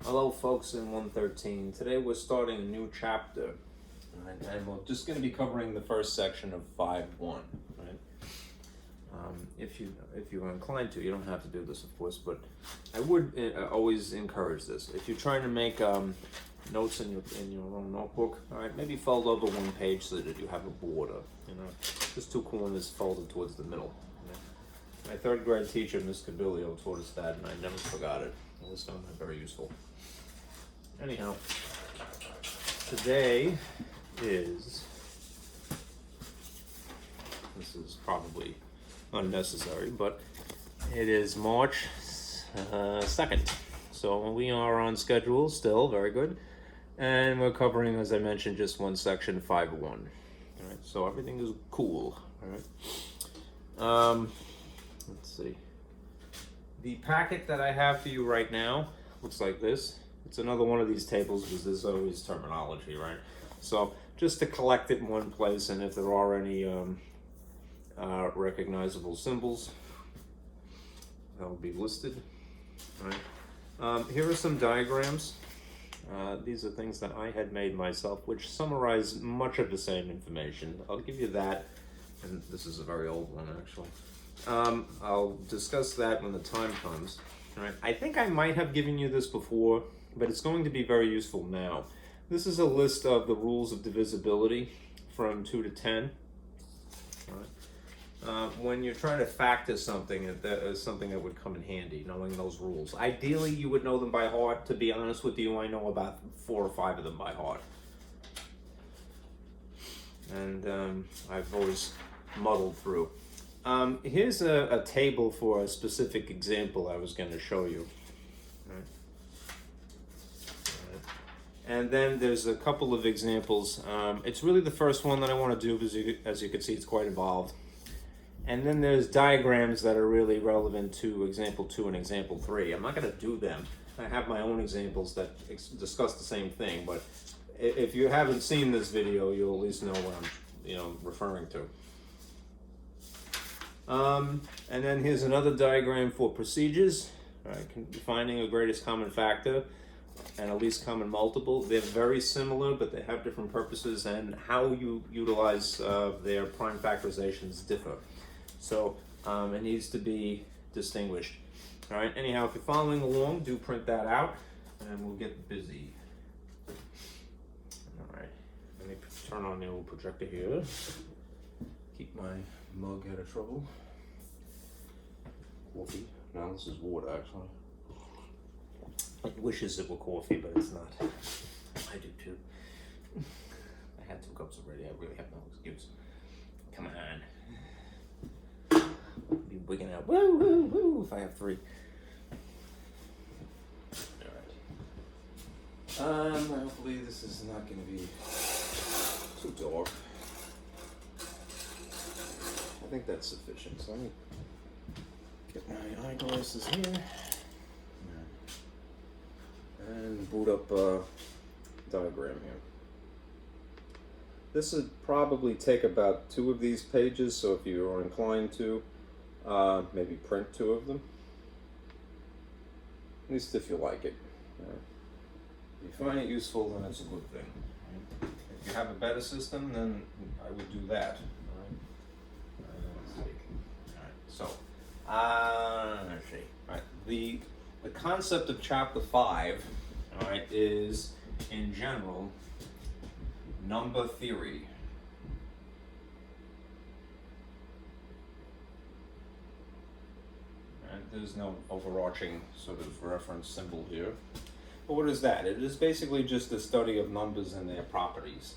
Hello folks in 113. Today we're starting a new chapter, right? And we're just going to be covering the first section of 5.1, right? If you're inclined to, you don't have to do this of course, but I would always encourage this. If you're trying to make notes in your own notebook, all right, maybe fold over one page so that you have a border, just two corners folded towards the middle. Right? My third grade teacher, Miss Cabilio, taught us that, and I never forgot it. I always found that very useful. Anyhow, today is, this is probably unnecessary, but it is March 2nd. So we are on schedule still, very good. And we're covering, as I mentioned, just one section, 5.1. All right, so everything is cool. All right. Let's see. The packet that I have for you right now looks like this. It's another one of these tables because there's always terminology, right? So just to collect it in one place, and if there are any recognizable symbols, that will be listed. Right. Here are some diagrams. These are things that I had made myself, which summarize much of the same information. I'll give you that, and this is a very old one actually. I'll discuss that when the time comes. All right. I think I might have given you this before, but it's going to be very useful now. This is a list of the rules of divisibility from 2 to 10. All right. When you're trying to factor something, that is something that would come in handy, knowing those rules. Ideally, you would know them by heart. To be honest with you, I know about 4 or 5 of them by heart. And I've always muddled through. Here's a table for a specific example I was going to show you. Right. Right. And then there's a couple of examples. It's really the first one that I want to do because, as you can see, it's quite involved. And then there's diagrams that are really relevant to example 2 and example 3. I'm not going to do them. I have my own examples that discuss the same thing, but if you haven't seen this video, you'll at least know what I'm referring to. And then here's another diagram for procedures, right? Finding a greatest common factor and a least common multiple. They're very similar, but they have different purposes, and how you utilize their prime factorizations differ. So it needs to be distinguished. All right, anyhow, if you're following along, do print that out, and we'll get busy. All right, let me turn on the old projector here. Keep my mug out of trouble. Coffee. No, this is water, actually. It wishes it were coffee, but it's not. I do too. I had 2 cups already. I really have no excuse. Come on. I'll be wigging out. Woo, woo, woo, if I have 3. All right. Hopefully this is not going to be too dark. I think that's sufficient. So let me get my eyeglasses here and boot up a diagram here. This would probably take about 2 of these pages, so if you are inclined to, maybe print 2 of them. At least if you like it. If you find it useful, then it's a good thing. If you have a better system, then I would do that. So, let's see. All right. The concept of chapter 5, all right, is in general number theory. All right, there's no overarching sort of reference symbol here. But what is that? It is basically just the study of numbers and their properties.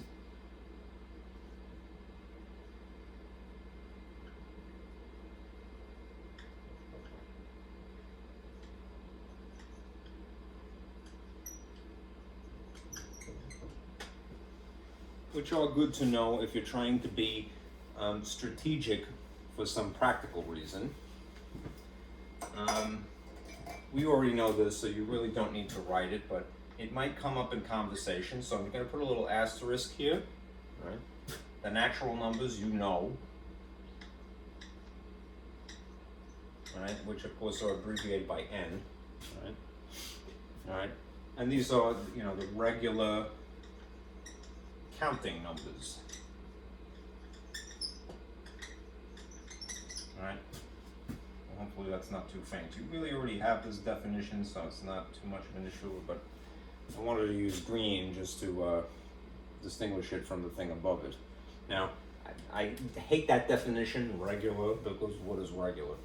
Which are good to know if you're trying to be strategic for some practical reason. We already know this, so you really don't need to write it, but it might come up in conversation, so I'm going to put a little asterisk here. Right? The natural numbers you know, right, which of course are abbreviated by n. Right? All right. And these are, you know, the regular counting numbers. All right. Well, hopefully that's not too faint. You really already have this definition, so it's not too much of an issue, but I wanted to use green just to distinguish it from the thing above it. Now, I hate that definition, regular, because what is regular?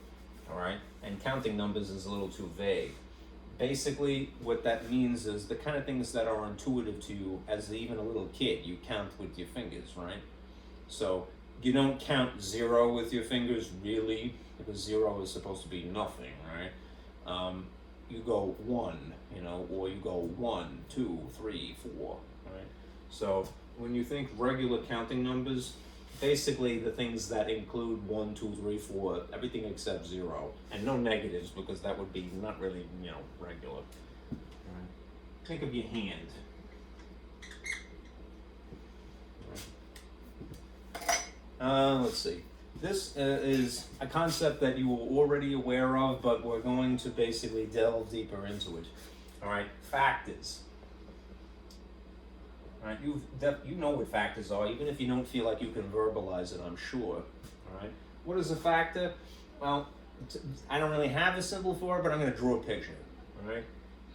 All right? And counting numbers is a little too vague. Basically, what that means is the kind of things that are intuitive to you as even a little kid. You count with your fingers, right? So you don't count 0 with your fingers, really, because 0 is supposed to be nothing, right? You go 1, you know, or you go 1, 2, 3, 4, right? So when you think regular counting numbers, basically the things that include 1, 2, 3, 4, everything except 0, and no negatives, because that would be not really, you know, regular. Right. Think of your hand. Let's see. This is a concept that you were already aware of, but we're going to basically delve deeper into it. All right, factors. All right, you know what factors are, even if you don't feel like you can verbalize it, I'm sure. All right, what is a factor? Well, I don't really have a symbol for it, but I'm going to draw a picture. All right,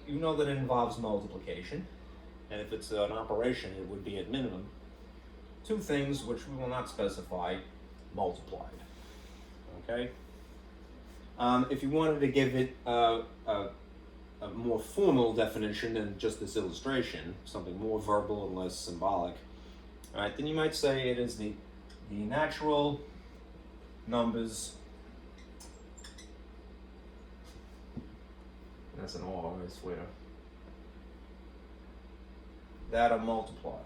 you know that it involves multiplication, and if it's an operation, it would be at minimum two things which we will not specify multiplied. Okay. If you wanted to give it a more formal definition than just this illustration, something more verbal and less symbolic, all right, then you might say it is the natural numbers. That's an R, I swear. That are multiplied.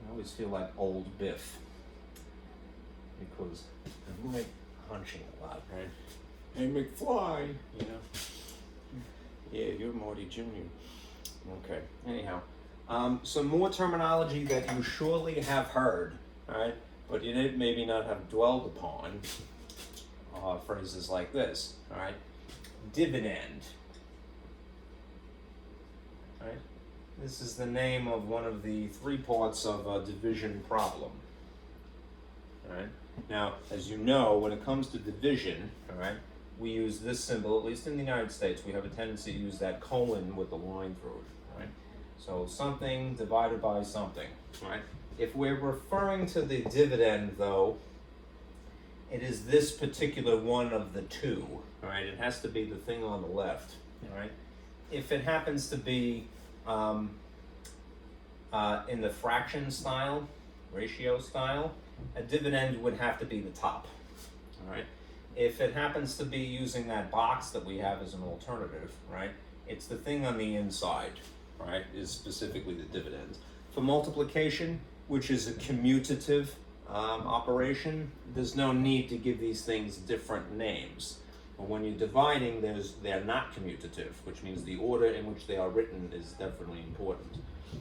I always feel like old Biff because I'm like hunching a lot, right? Hey, McFly, you know? Yeah, you're Marty Jr. Okay, anyhow. Some more terminology that you surely have heard, all right, but you did maybe not have dwelled upon. Phrases like this, all right? Dividend, all right? This is the name of one of the 3 parts of a division problem. All right. Now, as you know, when it comes to division, all right, we use this symbol. At least in the United States, we have a tendency to use that colon with the line through it. Right. So something divided by something. Right. If we're referring to the dividend, though, it is this particular one of the 2. All right. It has to be the thing on the left. All right. If it happens to be in the fraction style, ratio style, a dividend would have to be the top. All right. If it happens to be using that box that we have as an alternative, right, it's the thing on the inside, right, is specifically the dividend. For multiplication, which is a commutative operation, there's no need to give these things different names. But when you're dividing, they're not commutative, which means the order in which they are written is definitely important.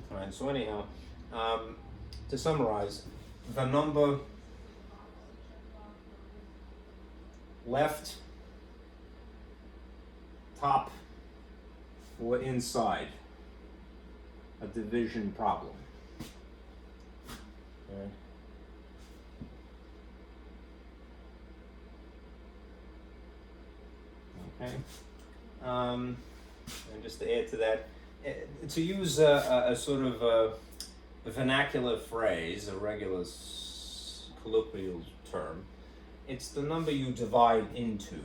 All right, so anyhow, to summarize, the number left, top, or inside a division problem. Okay. Okay. And just to add to that, to use a sort of a vernacular phrase, a regular colloquial term, it's the number you divide into.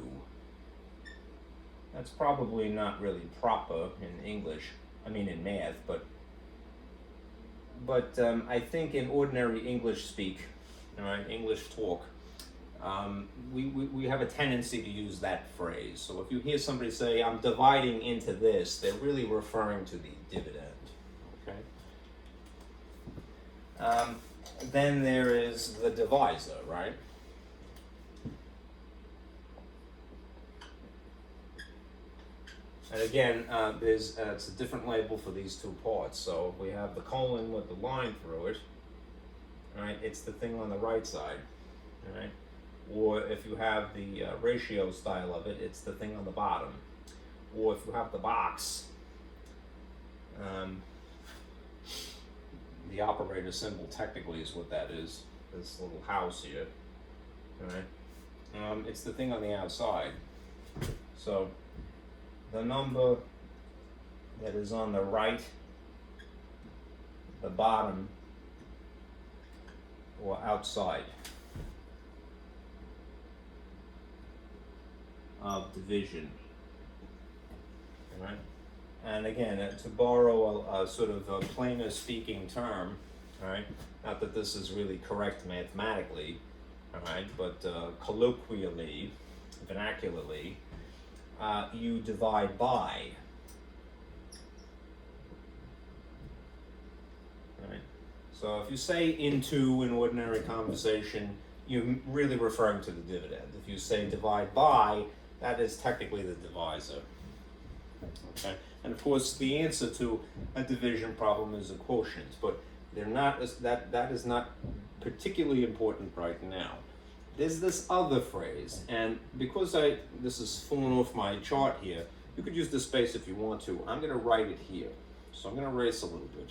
That's probably not really proper in English, I mean in math, but I think in ordinary English speak, all right, English talk, we have a tendency to use that phrase. So if you hear somebody say, I'm dividing into this, they're really referring to the dividend, okay? Then there is the divisor, right? And again, it's a different label for these 2 parts. So we have the colon with the line through it, right? It's the thing on the right side, right? Or if you have the ratio style of it, it's the thing on the bottom. or if you have the box, the operator symbol technically is what that is, this little house here, alright? It's the thing on the outside. So the number that is on the right, the bottom, or outside of division, alright? And again, to borrow a sort of a plainer speaking term, alright, not that this is really correct mathematically, alright, but colloquially, vernacularly, you divide by, right? So if you say into in ordinary conversation, you're really referring to the dividend. If you say divide by, that is technically the divisor. Okay, and of course the answer to a division problem is a quotient, but they're not that is not particularly important right now. There's this other phrase, and because this is falling off my chart here, you could use the space if you want to. I'm going to write it here, so I'm going to erase a little bit.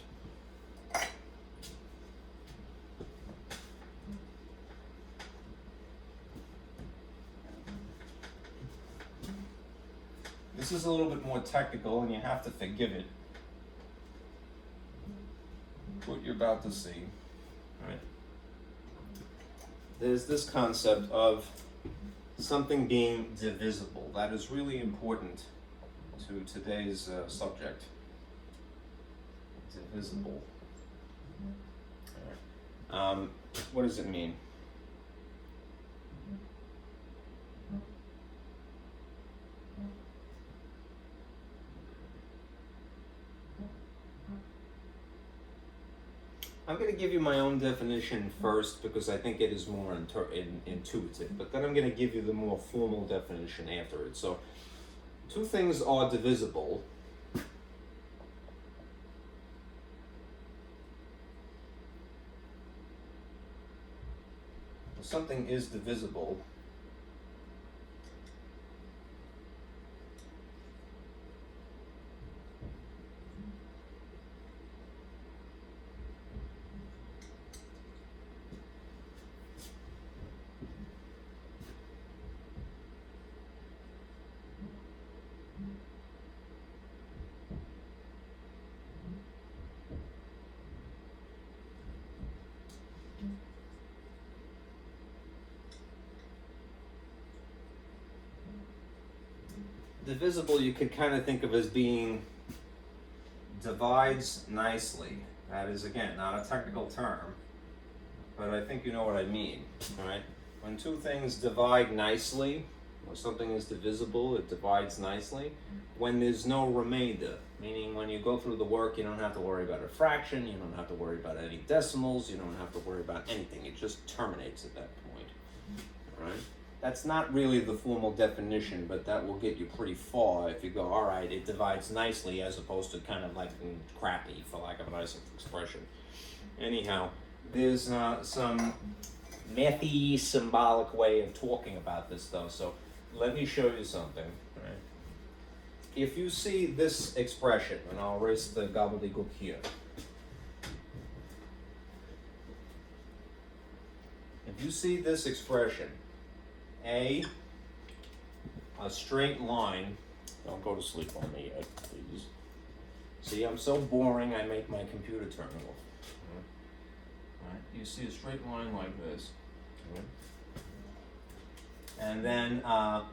This is a little bit more technical, and you have to forgive it. What you're about to see, right? There's this concept of something being divisible. That is really important to today's subject. Divisible. All right. What does it mean? I'm going to give you my own definition first because I think it is more intuitive, but then I'm going to give you the more formal definition afterwards. So, two things are divisible. Something is divisible divisible you could kind of think of as being divides nicely. That is, again, not a technical term, but I think you know what I mean, right? When two things divide nicely, or something is divisible, it divides nicely, when there's no remainder, meaning when you go through the work, you don't have to worry about a fraction, you don't have to worry about any decimals, you don't have to worry about anything. It just terminates at that point, all right? That's not really the formal definition, but that will get you pretty far if you go, all right, it divides nicely, as opposed to kind of like crappy, for lack of a nicer expression. Anyhow, there's some mathy symbolic way of talking about this though, so let me show you something. Right? If you see this expression, and I'll erase the gobbledygook here. If you see this expression, a straight line, don't go to sleep on me yet, please. See, I'm so boring, I make my computer turn off. All right. You see a straight line like this. And then a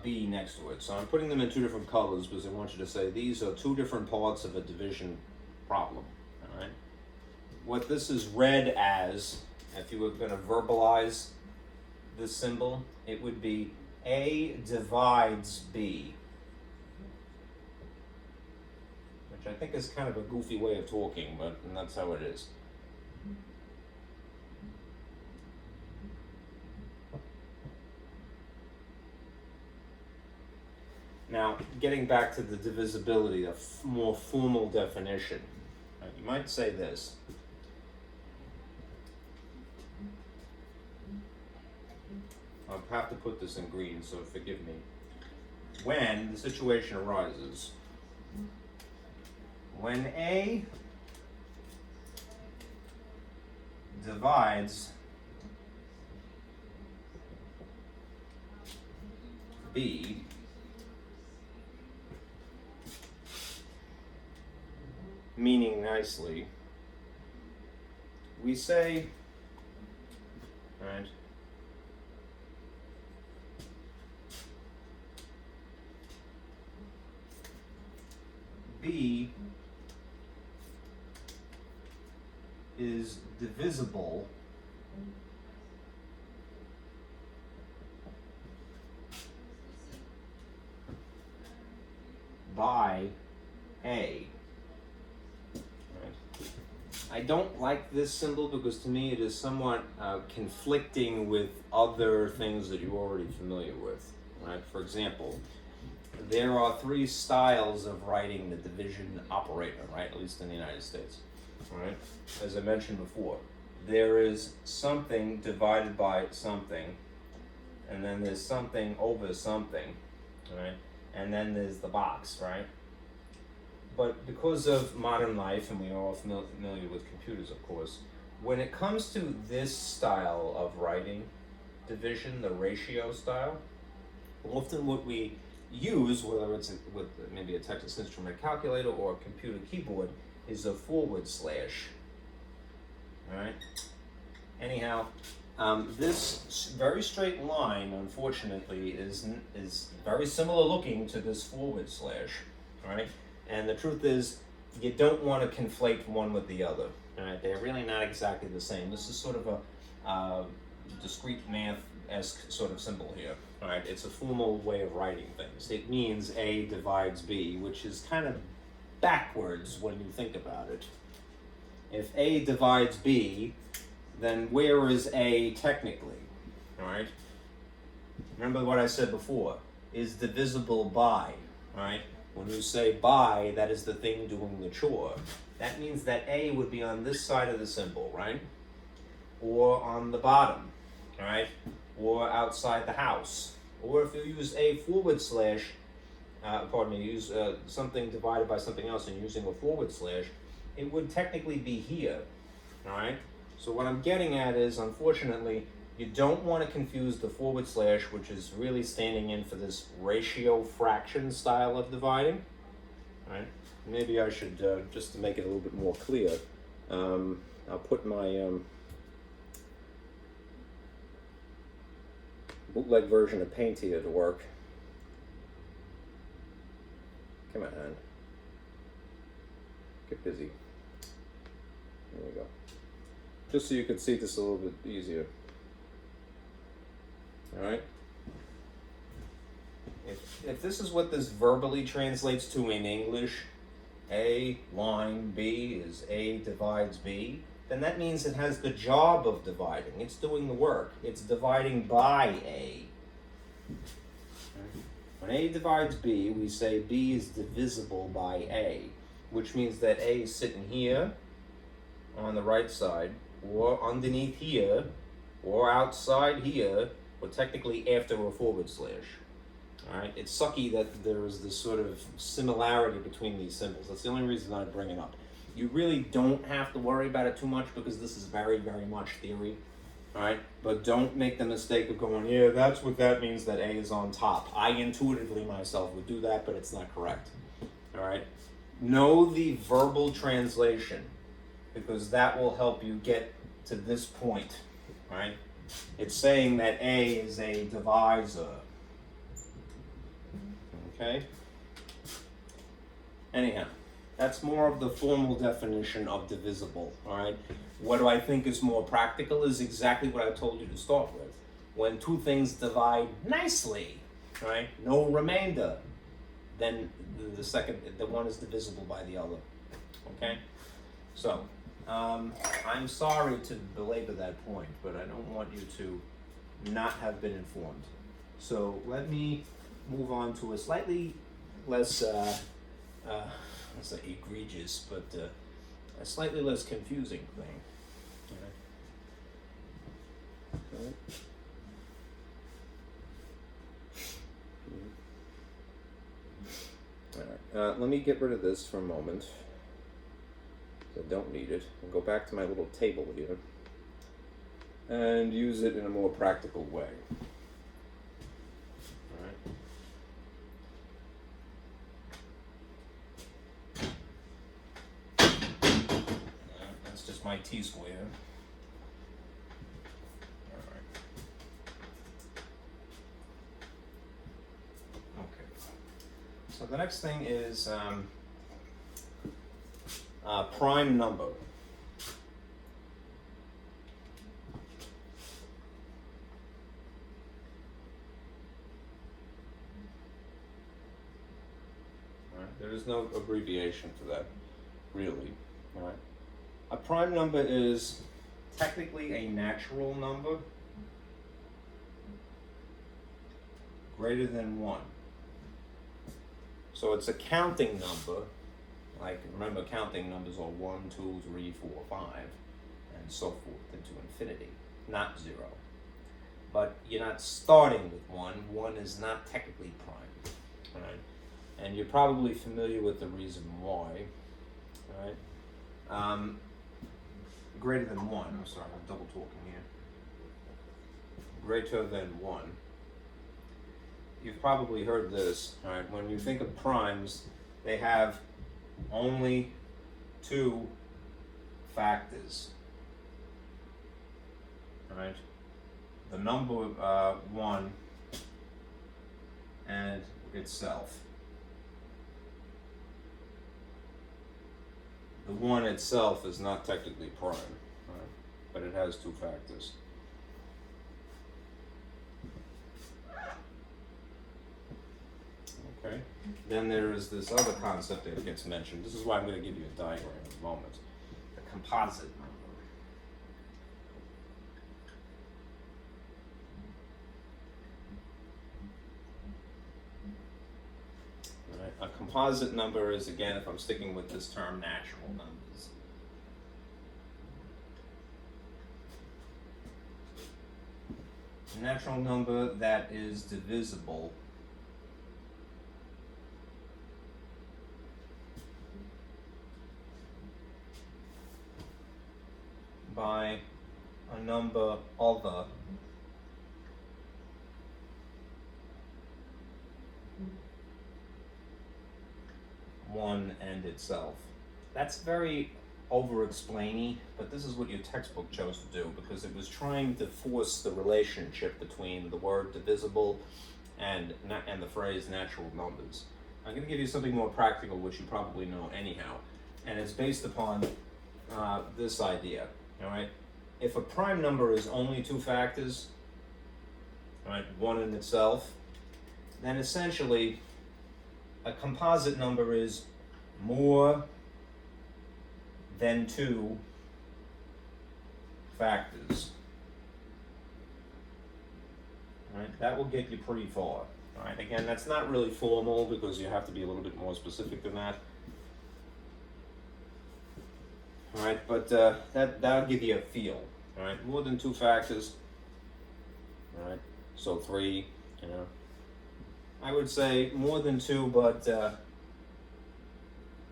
B next to it. So I'm putting them in two different colors because I want you to say these are two different parts of a division problem. All right. What this is read as, if you were going to verbalize this symbol, it would be A divides B, which I think is kind of a goofy way of talking, but that's how it is. Now, getting back to the divisibility, a more formal definition, you might say this. I'll have to put this in green, so forgive me. when the situation arises when A divides B meaning nicely, we say, right, B is divisible by A. I don't like this symbol because to me it is somewhat conflicting with other things that you're already familiar with. Right? For example, there are three styles of writing the division operator, right? At least in the United States. Right? As I mentioned before, there is something divided by something, and then there's something over something, right? And then there's the box, right? But because of modern life, and we are all familiar with computers, of course, when it comes to this style of writing division, the ratio style, often what we use, whether it's with maybe a Texas Instrument calculator or a computer keyboard, is a forward slash. All right. Anyhow, this very straight line, unfortunately, is very similar looking to this forward slash. All right. And the truth is, you don't want to conflate one with the other. All right. They're really not exactly the same. This is sort of a discrete math-esque sort of symbol here. All right. It's a formal way of writing things. It means A divides B, which is kind of backwards when you think about it. If A divides B, then where is A technically? All right. Remember what I said before, is divisible by, all right? When you say by, that is the thing doing the chore. That means that A would be on this side of the symbol, right? Or on the bottom, all right? Or outside the house. Or if you use A forward slash, use something divided by something else and using a forward slash, it would technically be here, all right? So what I'm getting at is, unfortunately, you don't want to confuse the forward slash, which is really standing in for this ratio fraction style of dividing, all right? Maybe I should, just to make it a little bit more clear, I'll put my bootleg version of Paint here to work. Come on. Get busy. There we go. Just so you can see this a little bit easier. Alright? If this is what this verbally translates to in English, A line B is A divides B, then that means it has the job of dividing. It's doing the work. It's dividing by A. When A divides B, we say B is divisible by A, which means that A is sitting here on the right side, or underneath here, or outside here, or technically after a forward slash. All right, it's sucky that there is this sort of similarity between these symbols. That's the only reason I bring it up. You really don't have to worry about it too much because this is very, very much theory. All right, but don't make the mistake of going, yeah, that's what that means, that A is on top. I intuitively myself would do that, but it's not correct. All right, know the verbal translation because that will help you get to this point. All right, it's saying that A is a divisor. Okay. Anyhow, that's more of the formal definition of divisible. All right. What do I think is more practical is exactly what I told you to start with. When two things divide nicely, right, no remainder, then the one is divisible by the other. Okay? So, I'm sorry to belabor that point, but I don't want you to not have been informed. So let me move on to a slightly less, let's say egregious, but a slightly less confusing thing. let me get rid of this for a moment. I don't need it. And go back to my little table here and use it in a more practical way. That's just my t-square. So the next thing is prime number. There is no abbreviation for that, really. All right. A prime number is technically a natural number greater than 1. So it's a counting number, like remember counting numbers are 1, 2, 3, 4, 5, and so forth into infinity, not 0. But you're not starting with 1. 1 is not technically prime, right? And you're probably familiar with the reason why, right? Greater than 1, I'm sorry, I'm double talking here. Greater than 1. You've probably heard this, right? When you think of primes, they have only 2 factors, right? The number 1 and itself. The 1 itself is not technically prime, right? But it has 2 factors. Okay. Then there is this other concept that gets mentioned. This is why I'm going to give you a diagram in a moment. The composite number. All right. A composite number is, again, if I'm sticking with this term, natural numbers. A natural number that is divisible by a number other one and itself. That's very over-explainy, but this is what your textbook chose to do because it was trying to force the relationship between the word divisible and the phrase natural numbers. I'm going to give you something more practical, which you probably know anyhow, and it's based upon this idea. All right. If a prime number is only 2 factors, right, 1 in itself, then essentially a composite number is more than 2 factors. All right. That will get you pretty far. All right. Again, that's not really formal because you have to be a little bit more specific than that. All right, but that'll give you a feel. All right, more than 2 factors. All right, so 3. You know, I would say more than 2, but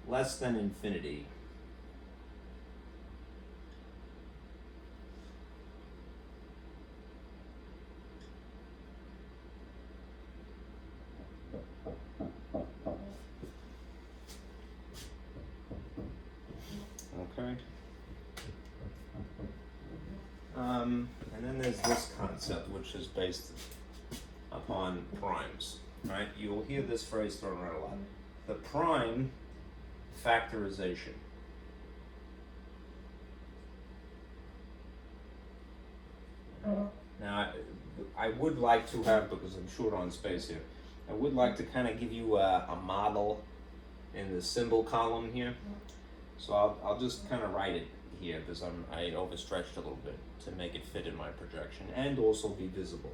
less than infinity. Okay. And then there's this concept, which is based upon primes, right? You'll hear this phrase thrown around a lot. The prime factorization. Now, I would like to have, because I'm short on space here, I would like to kind of give you a model in the symbol column here. So I'll just kind of write it here because I overstretched a little bit to make it fit in my projection and also be visible.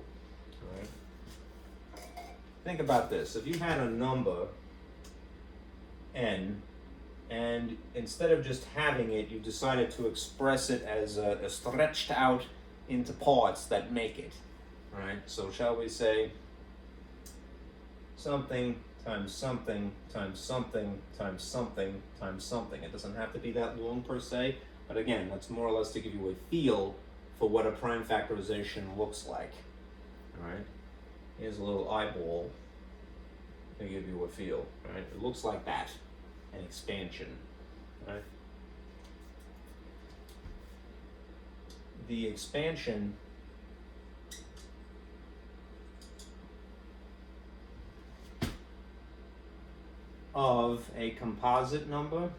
All right. Think about this. If you had a number n, and instead of just having it, you decided to express it as a stretched out into parts that make it. All right. So shall we say something times something times something times something times something. It doesn't have to be that long per se, but again, that's more or less to give you a feel for what a prime factorization looks like. All right, here's a little eyeball to give you a feel. Right, it looks like that, an expansion. Right, the expansion of a composite number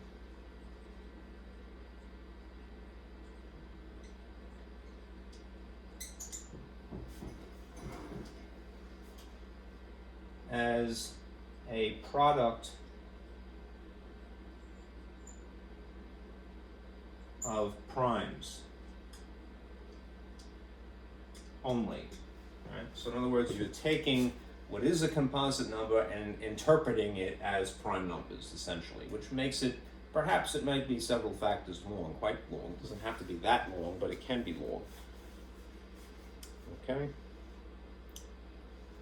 as a product of primes only. Right? So in other words, you're taking what is a composite number and interpreting it as prime numbers, essentially, which makes it, perhaps it might be several factors long, quite long. It doesn't have to be that long, but it can be long. Okay?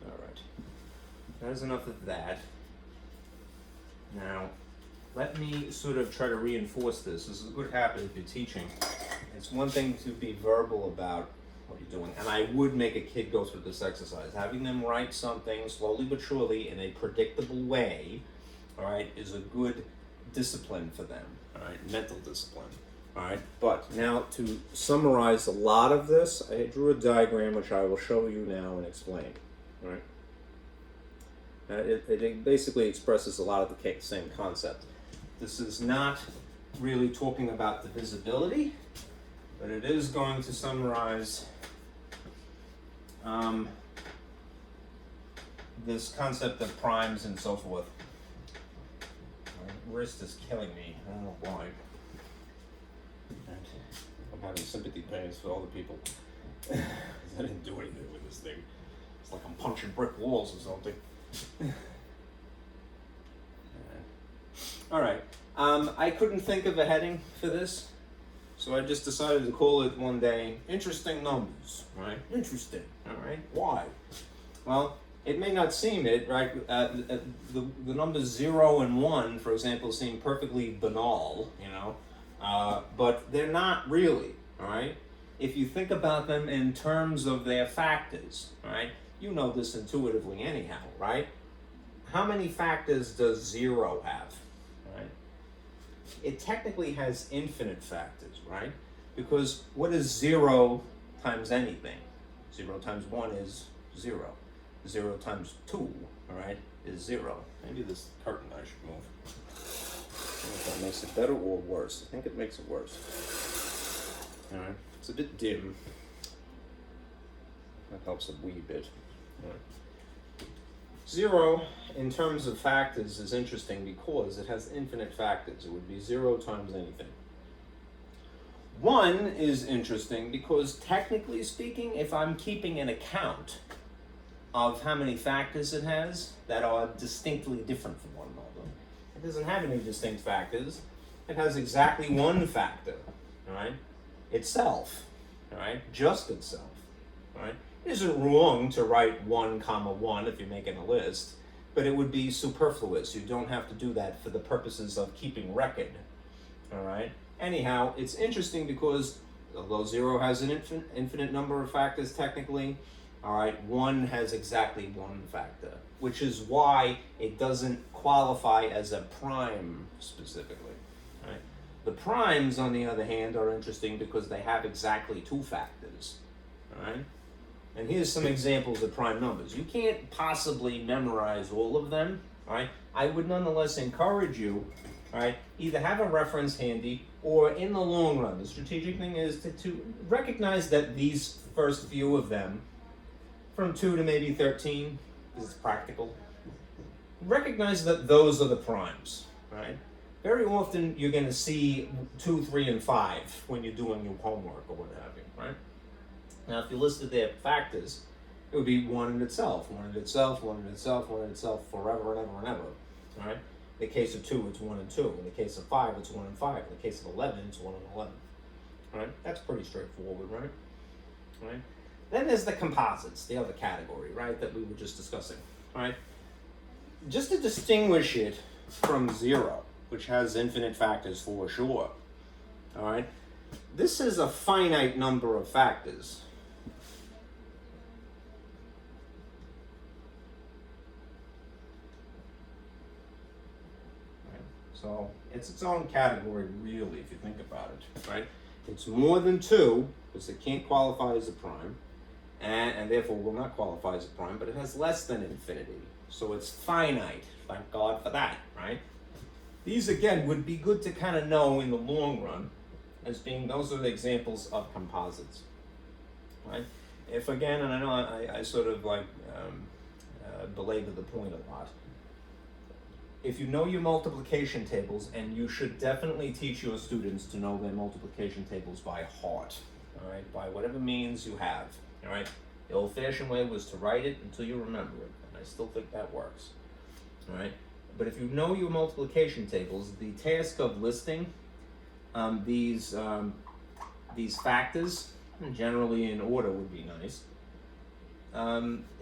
All right. That's enough of that. Now, let me sort of try to reinforce this. This is a good habit if you're teaching. It's one thing to be verbal about what you're doing, and I would make a kid go through this exercise. Having them write something slowly but surely in a predictable way, all right, is a good discipline for them, all right, mental discipline, all right. But now to summarize a lot of this, I drew a diagram which I will show you now and explain, all right. It basically expresses a lot of the same concept. This is not really talking about divisibility, but it is going to summarize this concept of primes and so forth. My wrist is killing me. I don't know why. And I'm having sympathy pains for all the people. I didn't do anything with this thing. It's like I'm punching brick walls or something. All right. I couldn't think of a heading for this, so I just decided to call it one day interesting numbers. Right? Interesting. All right. Why? Well, it may not seem it, right? The numbers 0 and 1, for example, seem perfectly banal, you know, but they're not really. All right. If you think about them in terms of their factors, all right, you know this intuitively anyhow, right? How many factors does 0 have? Right? It technically has infinite factors, right? Because what is 0 times anything? 0 times 1 is 0. 0 times 2, all right, is 0. Maybe this curtain I should move. I don't know if that makes it better or worse. I think it makes it worse. All right, it's a bit dim. That helps a wee bit. All right. 0, in terms of factors, is interesting because it has infinite factors. It would be 0 times anything. 1 is interesting because, technically speaking, if I'm keeping an account of how many factors it has that are distinctly different from one another, it doesn't have any distinct factors. It has exactly one factor, all right? Itself, all right? Just itself, all right? It isn't wrong to write 1, 1 if you're making a list, but it would be superfluous. You don't have to do that for the purposes of keeping record, all right? Anyhow, it's interesting because although 0 has an infinite number of factors technically, all right, 1 has exactly one factor, which is why it doesn't qualify as a prime specifically, right? The primes, on the other hand, are interesting because they have exactly 2 factors, all right? And here's some examples of prime numbers. You can't possibly memorize all of them, all right? I would nonetheless encourage you, all right, either have a reference handy or in the long run, the strategic thing is to recognize that these first few of them, from 2 to maybe 13, because it's practical, recognize that those are the primes, right? Very often you're going to see 2, 3, and 5 when you're doing your homework or what have you, right? Now, if you listed their factors, it would be 1 in itself, 1 in itself, 1 in itself, 1 in itself, forever and ever and ever, all right? In the case of 2, it's 1 and 2. In the case of 5, it's 1 and 5. In the case of 11, it's 1 and 11, all right? That's pretty straightforward, right? All right? Then there's the composites, the other category, right, that we were just discussing, all right? just to distinguish it from 0, which has infinite factors for sure, all right, this is a finite number of factors. So it's its own category, really, if you think about it, right? It's more than 2, because it can't qualify as a prime, and therefore will not qualify as a prime, but it has less than infinity. So it's finite. Thank God for that, right? These, again, would be good to kind of know in the long run as being, those are the examples of composites, right? If, again, and I know I sort of like belabor the point a lot, if you know your multiplication tables, and you should definitely teach your students to know their multiplication tables by heart, all right, by whatever means you have, all right. The old-fashioned way was to write it until you remember it, and I still think that works, all right. But if you know your multiplication tables, the task of listing these factors, generally in order would be nice,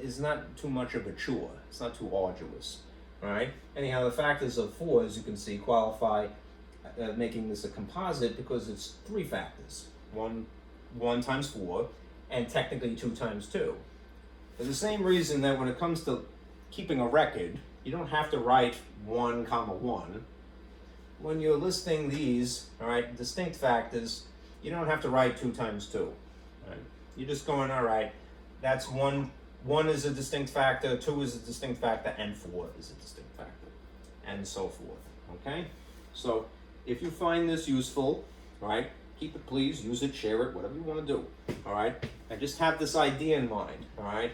is not too much of a chore. It's not too arduous. All right. Anyhow, the factors of 4, as you can see, qualify making this a composite because it's 3 factors. 1 times 4, and technically 2 times 2. For the same reason that when it comes to keeping a record, you don't have to write 1, 1. When you're listing these, all right, distinct factors, you don't have to write 2 times 2. All right. You're just going, all right, that's 1 is a distinct factor, 2 is a distinct factor, and 4 is a distinct factor, and so forth, okay? So if you find this useful, right, keep it, please, use it, share it, whatever you want to do, all right? And just have this idea in mind, all right?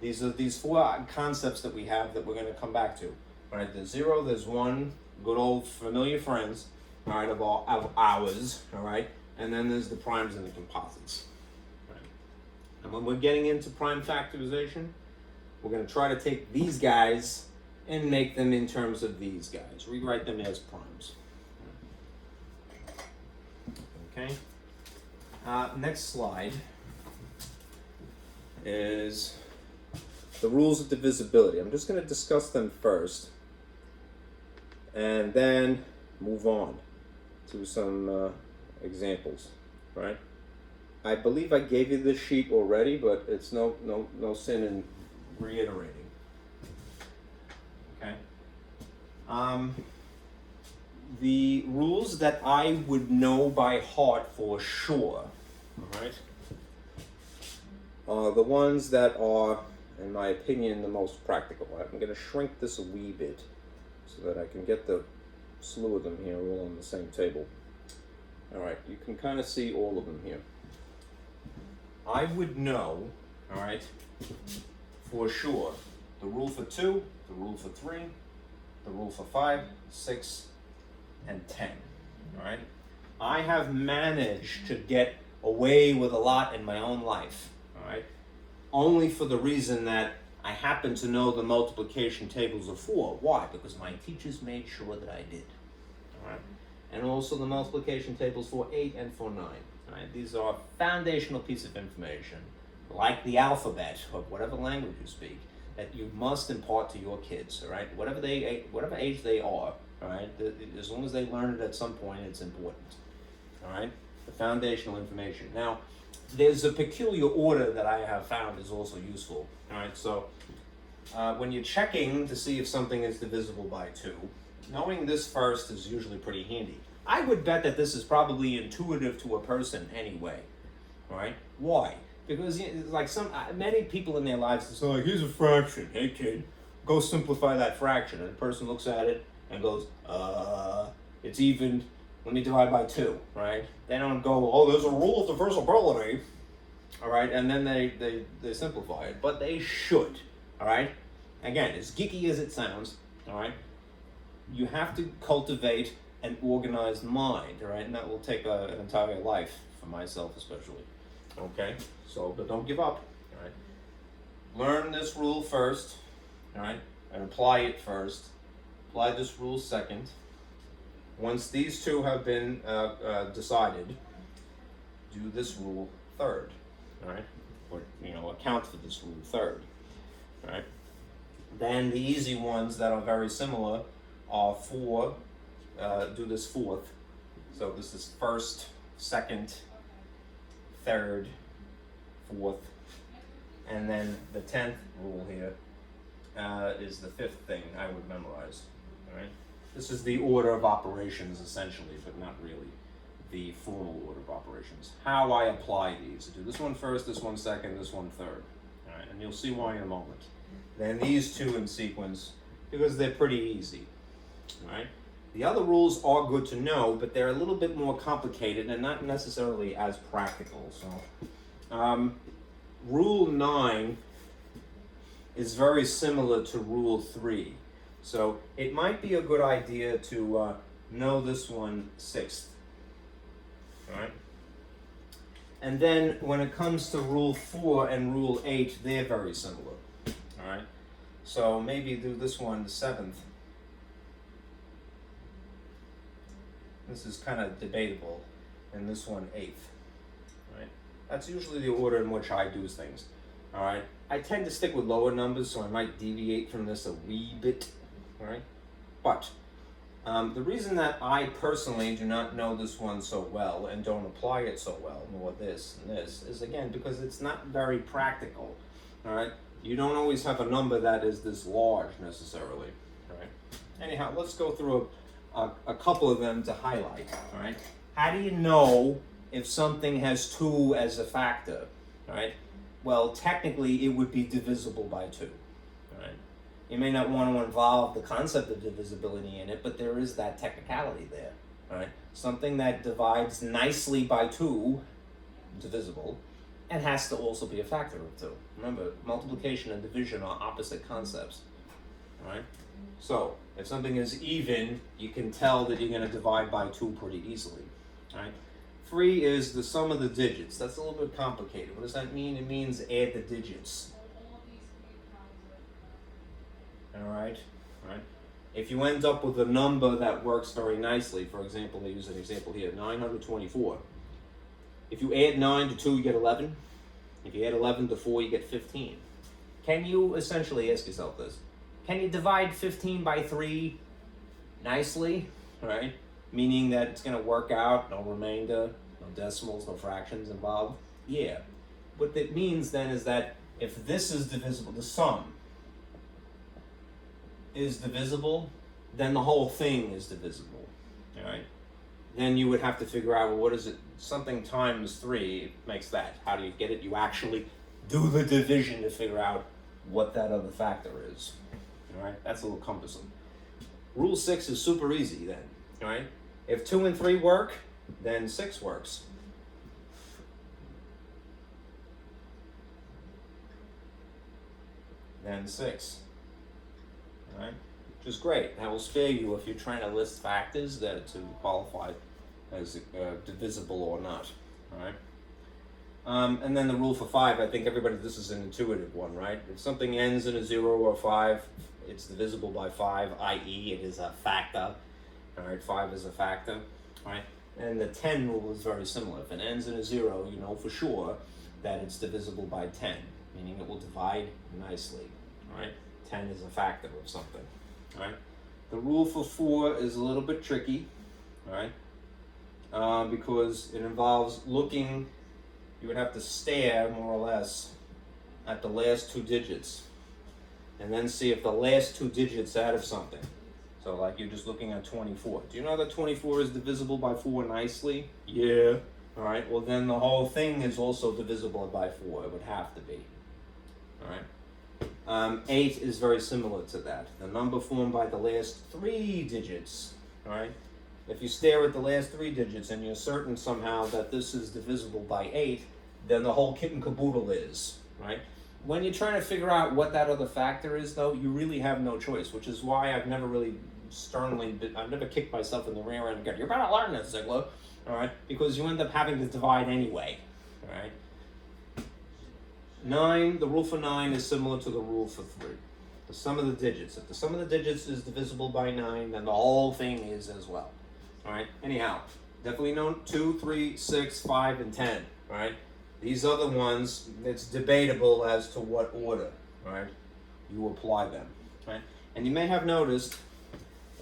These are these 4 concepts that we have that we're going to come back to, all right? There's 0, there's 1, good old familiar friends, all right, of ours, all right? And then there's the primes and the composites. And when we're getting into prime factorization, we're going to try to take these guys and make them in terms of these guys. Rewrite them as primes. Okay. Next slide is the rules of divisibility. I'm just going to discuss them first and then move on to some examples, right? I believe I gave you this sheet already, but it's no sin in reiterating. Okay. The rules that I would know by heart for sure, all right, are the ones that are, in my opinion, the most practical. I'm going to shrink this a wee bit so that I can get the slew of them here all on the same table. All right, you can kind of see all of them here. I would know, all right, for sure, the rule for 2, the rule for 3, the rule for 5, 6, and 10, all right? I have managed to get away with a lot in my own life, all right? Only for the reason that I happen to know the multiplication tables of 4. Why? Because my teachers made sure that I did, all right? And also the multiplication tables for 8 and for 9. Right? These are foundational piece of information, like the alphabet of whatever language you speak, that you must impart to your kids. All right, whatever age they are. All right, as long as they learn it at some point, it's important. All right, the foundational information. Now, there's a peculiar order that I have found is also useful. All right, so when you're checking to see if something is divisible by 2, knowing this first is usually pretty handy. I would bet that this is probably intuitive to a person anyway, all right? Why? Because like many people in their lives, it's like, here's a fraction. Hey kid, go simplify that fraction. And the person looks at it and goes, it's even. Let me divide by 2, right? They don't go, oh, there's a rule of divisibility, all right? And then they simplify it, but they should, all right? Again, as geeky as it sounds, all right? You have to cultivate an organized mind, all right? And that will take an entire life for myself especially, okay? So, but don't give up, all right? Learn this rule first, all right? And apply it first. Apply this rule second. Once these 2 have been decided, do this rule third, all right? Or, account for this rule third, all right? Then the easy ones that are very similar are 4, do this fourth. So this is first, second, third, fourth, and then the 10th rule here is the 5th thing I would memorize. All right? This is the order of operations essentially, but not really the formal order of operations. How I apply these. I do this one first, this one second, this one third. All right? And you'll see why in a moment. Then these two in sequence, because they're pretty easy. All right? The other rules are good to know, but they're a little bit more complicated and not necessarily as practical. So, Rule 9 is very similar to Rule 3. So it might be a good idea to know this one 6th. All right? And then when it comes to Rule 4 and Rule 8, they're very similar. All right? So maybe do this one the 7th. This is kind of debatable, and this one 8th. Right? That's usually the order in which I do things. All right? I tend to stick with lower numbers, so I might deviate from this a wee bit. All right? But the reason that I personally do not know this one so well and don't apply it so well, nor this and this, is again because it's not very practical. All right? You don't always have a number that is this large necessarily. All right? Anyhow, let's go through a couple of them to highlight. All right? How do you know if something has 2 as a factor? All right? Well, technically, it would be divisible by 2. All right? You may not want to involve the concept of divisibility in it, but there is that technicality there. All right? Something that divides nicely by 2, divisible, and has to also be a factor of 2. Remember, multiplication and division are opposite concepts. All right? So, if something is even, you can tell that you're going to divide by 2 pretty easily. All right? 3 is the sum of the digits. That's a little bit complicated. What does that mean? It means add the digits. All right? All right? If you end up with a number that works very nicely, for example, they use an example here, 924. If you add 9 to 2, you get 11. If you add 11 to 4, you get 15. Can you essentially ask yourself this? Can you divide 15 by 3 nicely? All right? Meaning that it's going to work out, no remainder, no decimals, no fractions involved? Yeah. What that means then is that if this is divisible, the sum is divisible, then the whole thing is divisible. All right? Then you would have to figure out, well, what is it? Something times 3 makes that. How do you get it? You actually do the division to figure out what that other factor is. All right? That's a little cumbersome. Rule 6 is super easy then. All right? If 2 and 3 work, then 6 works. Then 6. All right? Which is great. That will spare you if you're trying to list factors that to qualify as divisible or not. All right? And then the rule for 5, I think everybody, this is an intuitive one, right? If something ends in a 0 or 5, it's divisible by 5, i.e. it is a factor. All right, 5 is a factor. All right? And the 10 rule is very similar. If it ends in a 0, you know for sure that it's divisible by 10, meaning it will divide nicely. All right? 10 is a factor of something. All right? The rule for 4 is a little bit tricky. All right? Because it involves looking, you would have to stare more or less at the last 2 digits and then see if the last 2 digits add of something. So like you're just looking at 24. Do you know that 24 is divisible by 4 nicely? Yeah. All right, well then the whole thing is also divisible by 4. It would have to be. All right. 8 is very similar to that. The number formed by the last 3 digits. All right. If you stare at the last 3 digits and you're certain somehow that this is divisible by 8, then the whole kit and caboodle is. Right. When you're trying to figure out what that other factor is, though, you really have no choice, which is why I've never really I've never kicked myself in the rear end and go, you're better learn this, Ziegler, all right? Because you end up having to divide anyway, all right? 9, the rule for 9 is similar to the rule for 3. The sum of the digits. If the sum of the digits is divisible by 9, then the whole thing is as well, all right? Anyhow, definitely know 2, 3, 6, 5, and 10, all right? These other ones, it's debatable as to what order, all right, you apply them. right? And you may have noticed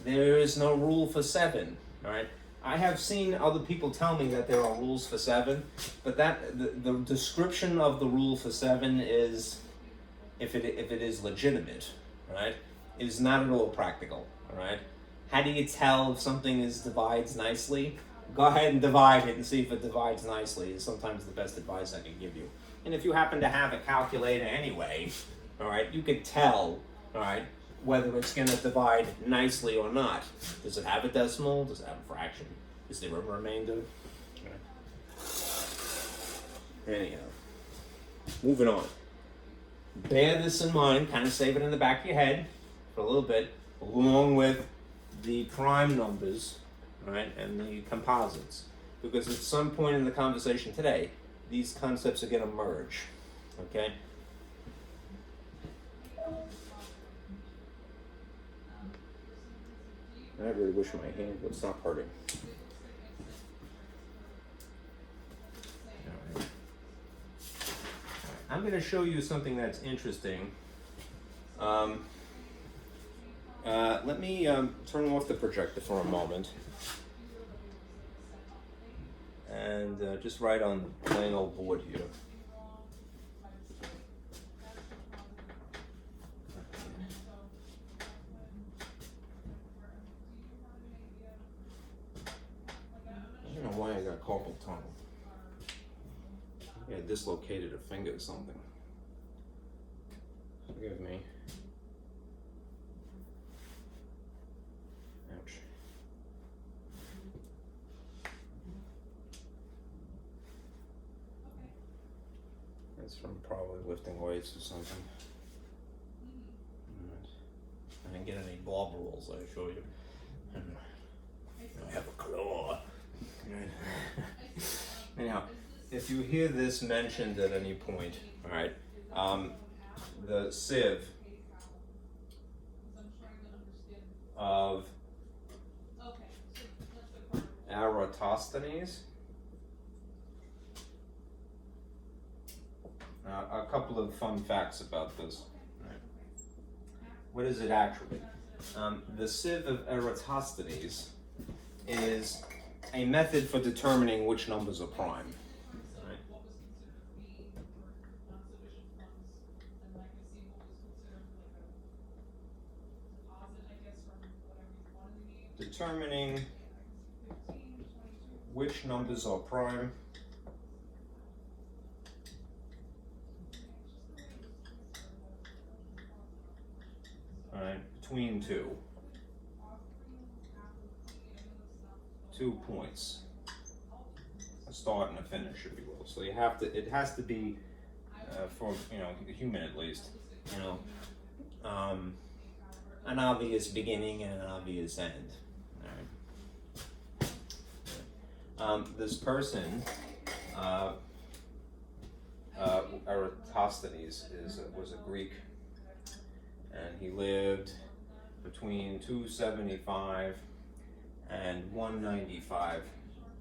there is no rule for 7, right? I have seen other people tell me that there are rules for 7, but the description of the rule for 7 is, if it is legitimate, right, is not at all practical, all right? How do you tell if something divides nicely? Go ahead and divide it and see if it divides nicely is sometimes the best advice I can give you. And if you happen to have a calculator anyway, all right, you could tell, all right, whether it's going to divide nicely or not. Does it have a decimal? Does it have a fraction? Is there a remainder? Anyhow, moving on. Bear this in mind, kind of save it in the back of your head for a little bit, along with the prime numbers, right, and the composites. Because at some point in the conversation today, these concepts are going to merge, okay? I really wish my hand would stop hurting. I'm going to show you something that's interesting. Let me turn off the projector for a moment and just write on the plain old board here. I don't know why I got carpal tunnel. I dislocated a finger or something. Forgive me. Ouch. That's from probably lifting weights or something. I didn't get any blob rolls, I assure you. I have a claw. Anyhow, if you hear this mentioned at any point, all right, the sieve of Aerotosthenes, a couple of fun facts about this. Right. What is it actually? The sieve of Aerotosthenes is a method for determining which numbers are prime. Determining which numbers are prime between two points, a start and a finish, if you will. So you have to, it has to be for the human at least, an obvious beginning and an obvious end. This person, Eratosthenes, was a Greek, and he lived between 275 and 195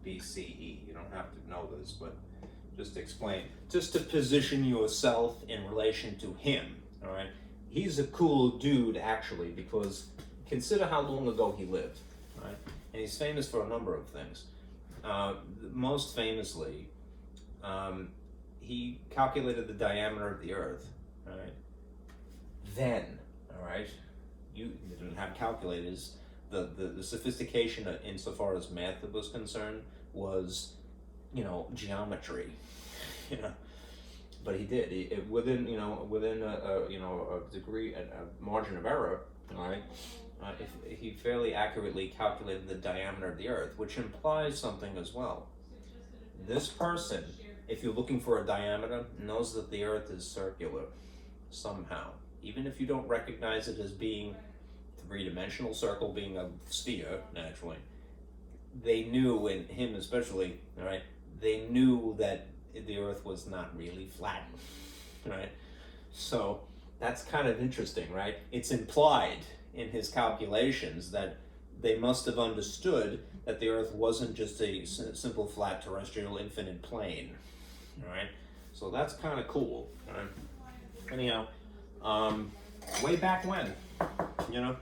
BCE. You don't have to know this, but just to explain, just to position yourself in relation to him, all right? He's a cool dude, actually, because consider how long ago he lived, right? And he's famous for a number of things. Most famously, he calculated the diameter of the Earth, right? Then, all right, you didn't have calculators. The sophistication insofar as math was concerned was, geometry, But he did. Within a degree, a margin of error, all right. If he fairly accurately calculated the diameter of the Earth, which implies something as well. This person, if you're looking for a diameter, knows that the Earth is circular somehow. Even if you don't recognize it as being three-dimensional circle, being a sphere, naturally. They knew, and him especially, all right, they knew that the Earth was not really flat, right? So that's kind of interesting, right? It's implied in his calculations that they must have understood that the Earth wasn't just a simple flat terrestrial infinite plane, all right? So that's kind of cool, all right? Anyhow, way back when, you know.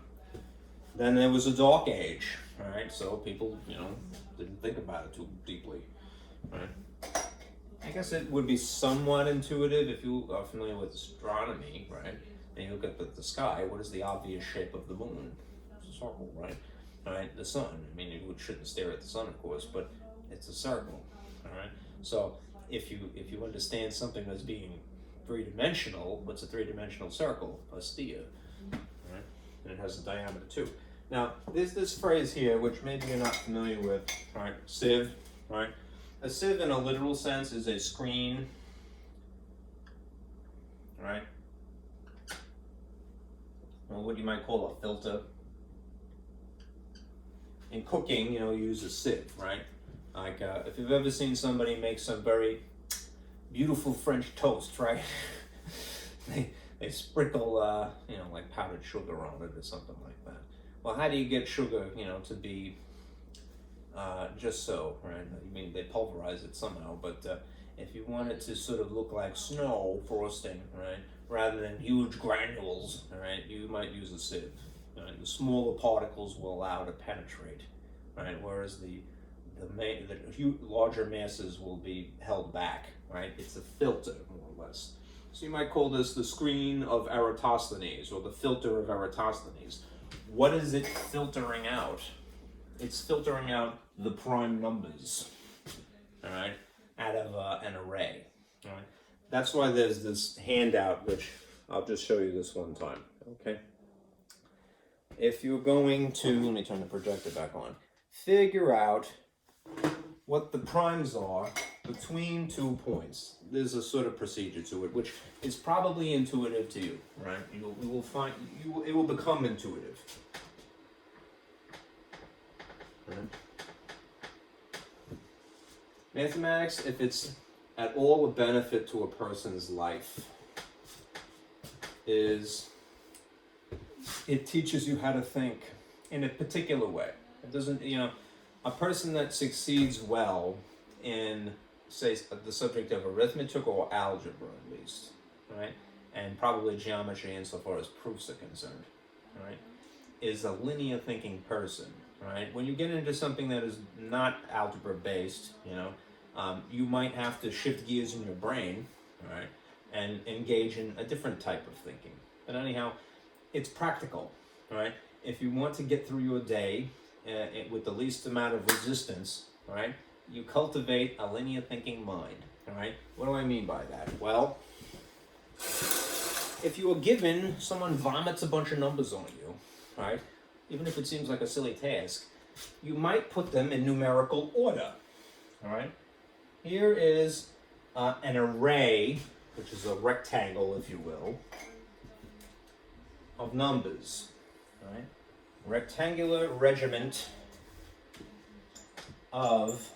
Then there was a dark age, right? So people, you know, didn't think about it too deeply, right? I guess it would be somewhat intuitive if you are familiar with astronomy, right? And you look at the sky, what is the obvious shape of the moon? It's a circle, right? All right, the sun. I mean, you shouldn't stare at the sun, of course, but it's a circle, all right? So if you understand something as being three-dimensional, what's a three-dimensional circle? A sphere, right? And it has a diameter too. Now, there's this phrase here, which maybe you're not familiar with, right? Sieve, right? A sieve in a literal sense is a screen, right? Well, what you might call a filter. In cooking, you know, you use a sieve, right? Like, if you've ever seen somebody make some very beautiful French toast, right? they sprinkle, you know, like powdered sugar on it or something like that. Well, how do you get sugar, you know, to be just so, right? I mean, they pulverize it somehow, but if you want it to sort of look like snow frosting, right, rather than huge granules, all right, you might use a sieve. Right? The smaller particles will allow to penetrate, right? Whereas the larger masses will be held back, right? It's a filter, more or less. So you might call this the screen of Eratosthenes or the filter of Eratosthenes. What is it filtering out? It's filtering out the prime numbers, all right, out of an array, all right? That's why there's this handout, which I'll just show you this one time, okay? If you're going to, let me turn the projector back on, figure out what the primes are between 2 points. There's a sort of procedure to it, which is probably intuitive to you, right? It will become intuitive. Right? Mathematics, if it's at all a benefit to a person's life, it teaches you how to think in a particular way. It doesn't, you know, a person that succeeds well in, say, the subject of arithmetic or algebra at least, right, and probably geometry insofar as proofs are concerned, right, is a linear thinking person, right? When you get into something that is not algebra based, you know, you might have to shift gears in your brain, right, and engage in a different type of thinking. But anyhow, it's practical, right? If you want to get through your day with the least amount of resistance, right, you cultivate a linear thinking mind, all right? What do I mean by that? Well, if you are given, someone vomits a bunch of numbers on you, right, even if it seems like a silly task, you might put them in numerical order, all right? Here is an array, which is a rectangle, if you will, of numbers, right? Rectangular regiment of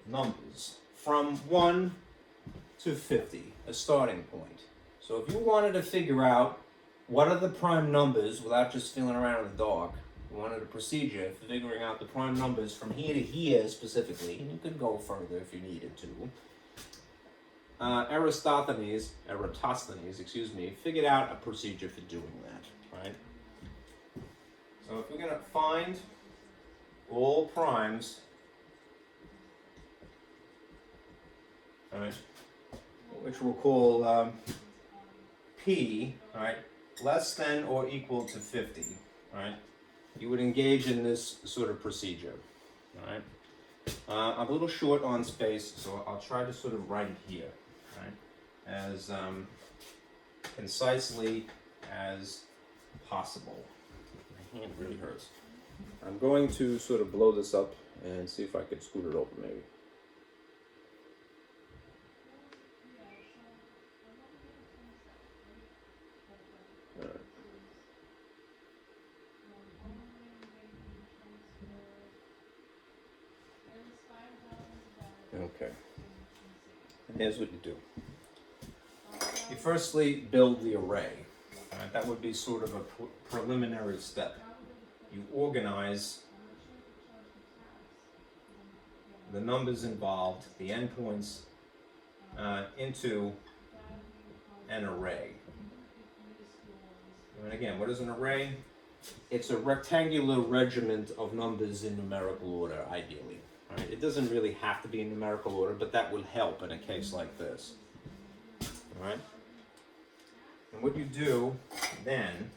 numbers from 1 to 50, a starting point. So if you wanted to figure out what are the prime numbers without just feeling around in the dark, you wanted a procedure for figuring out the prime numbers from here to here specifically, and you could go further if you needed to. Eratosthenes, figured out a procedure for doing that, right? So if we're going to find all primes, all right, which we'll call P, all right, less than or equal to 50, all right, you would engage in this sort of procedure, all right? I'm a little short on space, so I'll try to sort of write here, right, as concisely as possible. My hand really hurts. I'm going to sort of blow this up and see if I could scoot it over maybe. Okay. And here's what you do. You firstly build the array. Right? That would be sort of a preliminary step. You organize the numbers involved, the endpoints, into an array. And again, what is an array? It's a rectangular regiment of numbers in numerical order, ideally. Right? It doesn't really have to be in numerical order, but that will help in a case like this. All right? And what you do then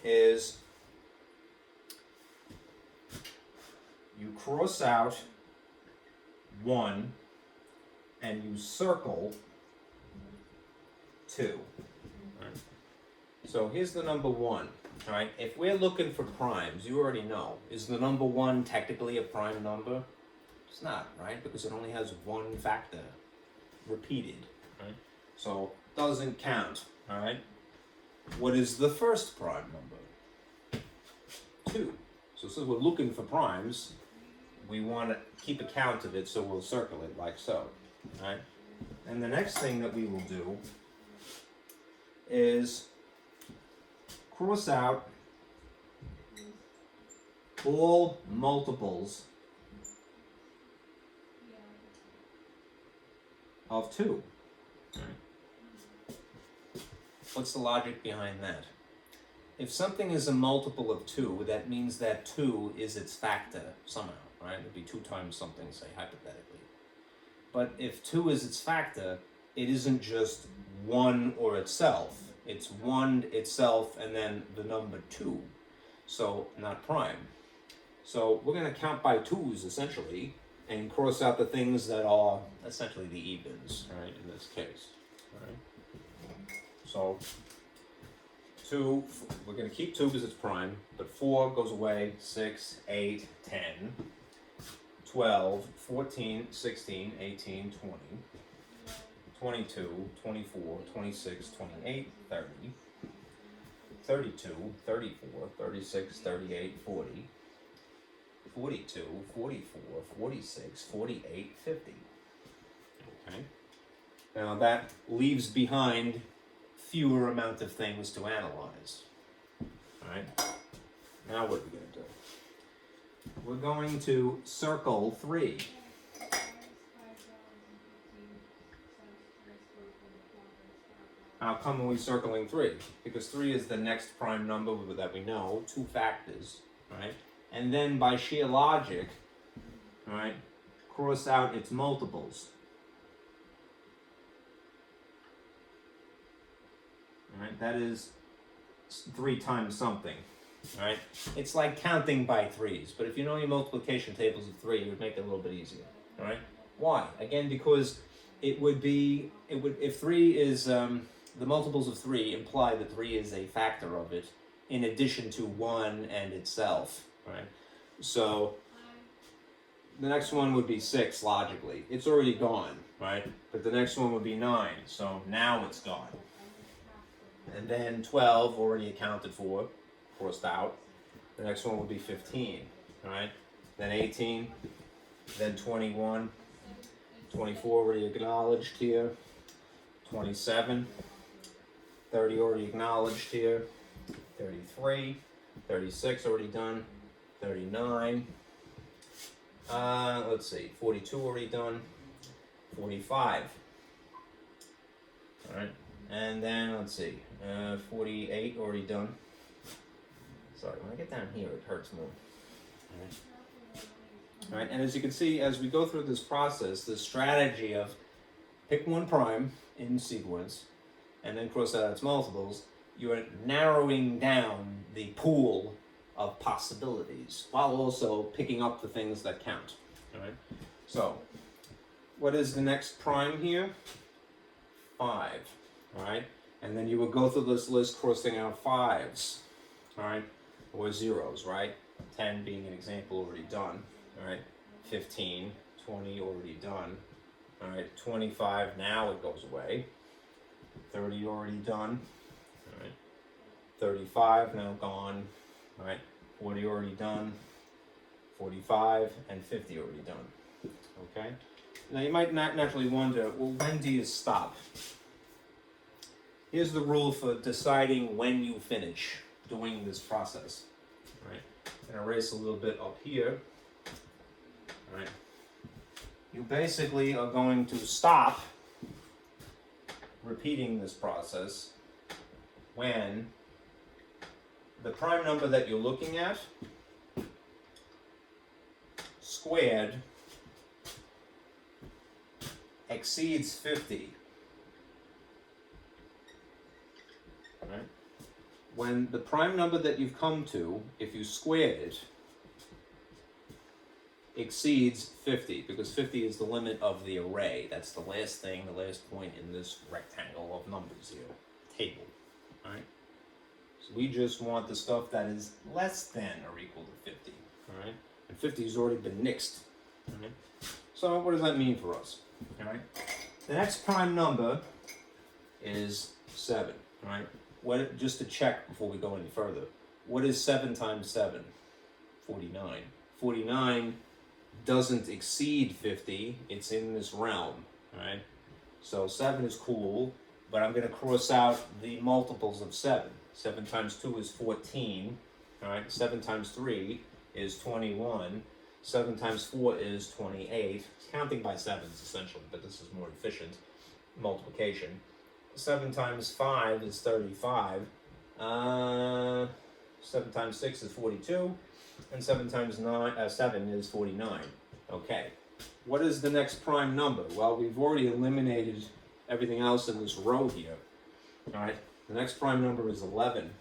is you cross out 1 and you circle 2. Right? So here's the number 1. All right, if we're looking for primes, you already know, is the number 1 technically a prime number? It's not, right? Because it only has one factor repeated, right? So it doesn't count, all right? What is the first prime number? 2. So since we're looking for primes, we want to keep a count of it, so we'll circle it like so, all right? And the next thing that we will do is cross out all multiples of 2. What's the logic behind that? If something is a multiple of 2, that means that 2 is its factor somehow, right? It would be 2 times something, say, hypothetically. But if 2 is its factor, it isn't just 1 or itself. It's 1 itself and then the number 2. So, not prime. So, we're going to count by 2s, essentially, and cross out the things that are essentially the evens, right, in this case. All right? So, 2, we're going to keep 2 because it's prime, but 4 goes away, 6, 8, 10, 12, 14, 16, 18, 20. 22, 24, 26, 28, 30, 32, 34, 36, 38, 40, 42, 44, 46, 48, 50. Okay. Now that leaves behind fewer amount of things to analyze. All right. Now what are we going to do? We're going to circle 3. How come are we circling 3? Because 3 is the next prime number that we know, 2 factors, right? And then by sheer logic, right, cross out its multiples. All right, that is 3 times something, right? It's like counting by 3s, but if you know your multiplication tables of 3, it would make it a little bit easier, all right? Why? Again, because if 3 is, the multiples of 3 imply that 3 is a factor of it, in addition to 1 and itself, right? So, the next one would be 6, logically. It's already gone, right? But the next one would be 9, so now it's gone. And then 12, already accounted for, crossed out. The next one would be 15, right? Then 18, then 21, 24 already acknowledged here, 27, 30 already acknowledged here, 33, 36 already done, 39, let's see, 42 already done, 45, all right, and then let's see, 48 already done. Sorry, when I get down here it hurts more. All right, and as you can see, as we go through this process, the strategy of pick one prime in sequence and then cross out its multiples, you are narrowing down the pool of possibilities while also picking up the things that count. All right. So, what is the next prime here? 5. All right, and then you will go through this list crossing out 5s. All right, or 0s. Right. 10 being an example already done. All right. 15, 20 already done. All right. 25 now it goes away. 30 already done. All right. 35 now gone. All right. 40 already done. 45 and 50 already done. Okay. Now you might not naturally wonder, well, when do you stop? Here's the rule for deciding when you finish doing this process. All right. I'm gonna erase a little bit up here. All right. You basically are going to stop repeating this process when the prime number that you're looking at squared exceeds 50. Right? When the prime number that you've come to, if you squared it, exceeds 50, because 50 is the limit of the array. That's the last thing, the last point in this rectangle of numbers here, table. All right? So we just want the stuff that is less than or equal to 50. All right? And 50 has already been nixed. All right? So what does that mean for us? All right? The next prime number is 7. All right? What, just to check before we go any further, what is 7 times 7? 49. 49 doesn't exceed 50. It's in this realm. All right? So 7 is cool, but I'm going to cross out the multiples of 7. 7 times 2 is 14. All right? 7 times 3 is 21. 7 times 4 is 28. Counting by sevens, essentially, but this is more efficient multiplication. 7 times 5 is 35. 7 times 6 is 42. And 7 times 7 is 49. Okay. What is the next prime number? Well, we've already eliminated everything else in this row here. All right. The next prime number is 11.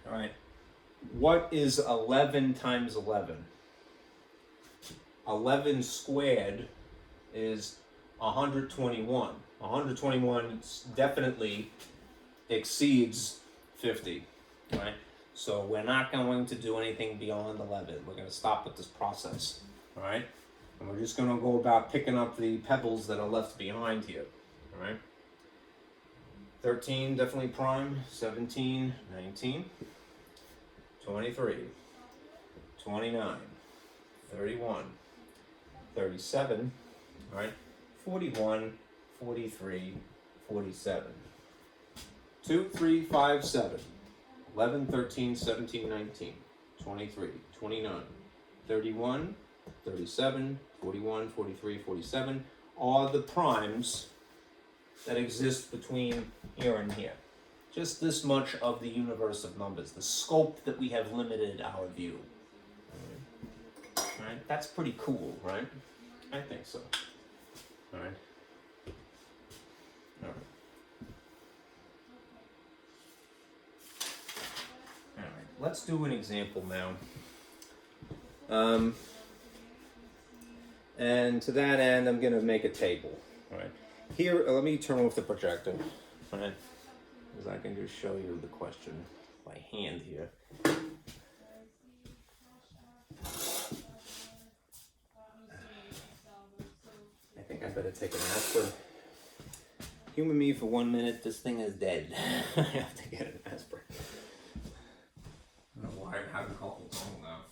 All right. What is 11 times 11? 11 squared is 121. 121 definitely exceeds 50, right? So we're not going to do anything beyond 11. We're going to stop with this process, all right? And we're just going to go about picking up the pebbles that are left behind here, all right? 13, definitely prime. 17, 19, 23, 29, 31, 37, all right? 41, 43, 47. 2, 3, 5, 7. 11, 13, 17, 19, 23, 29, 31, 37, 41, 43, 47 are the primes that exist between here and here. Just this much of the universe of numbers, the scope that we have limited our view. All right? That's pretty cool, right? I think so. All right. All right. All right. Let's do an example now. And to that end, I'm going to make a table. All right. Here, let me turn off the projector. All right. Because I can just show you the question by hand here. I think I better take an aspirin. Humor me for 1 minute. This thing is dead. I have to get an aspirin. I don't know why I haven't called it wrong now.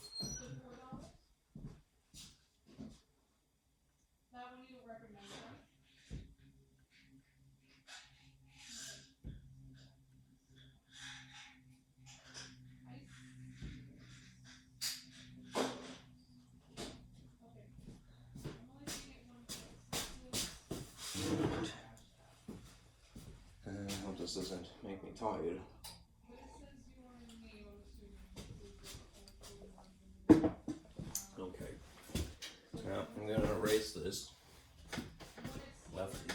I hope this doesn't make me tired. Okay. Now I'm going to erase this lefty,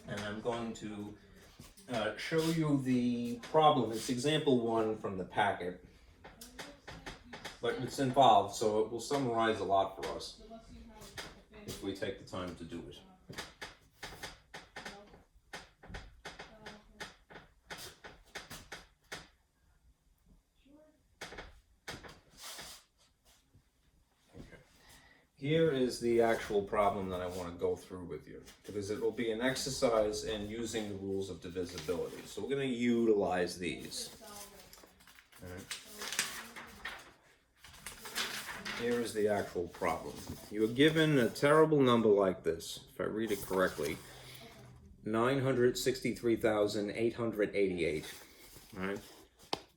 and I'm going to show you the problem. It's example 1 from the packet, but it's involved, so it will summarize a lot for us if we take the time to do it. Here is the actual problem that I want to go through with you, because it will be an exercise in using the rules of divisibility. So we're going to utilize these. All right. Here is the actual problem. You are given a terrible number like this, if I read it correctly, 963,888. All right,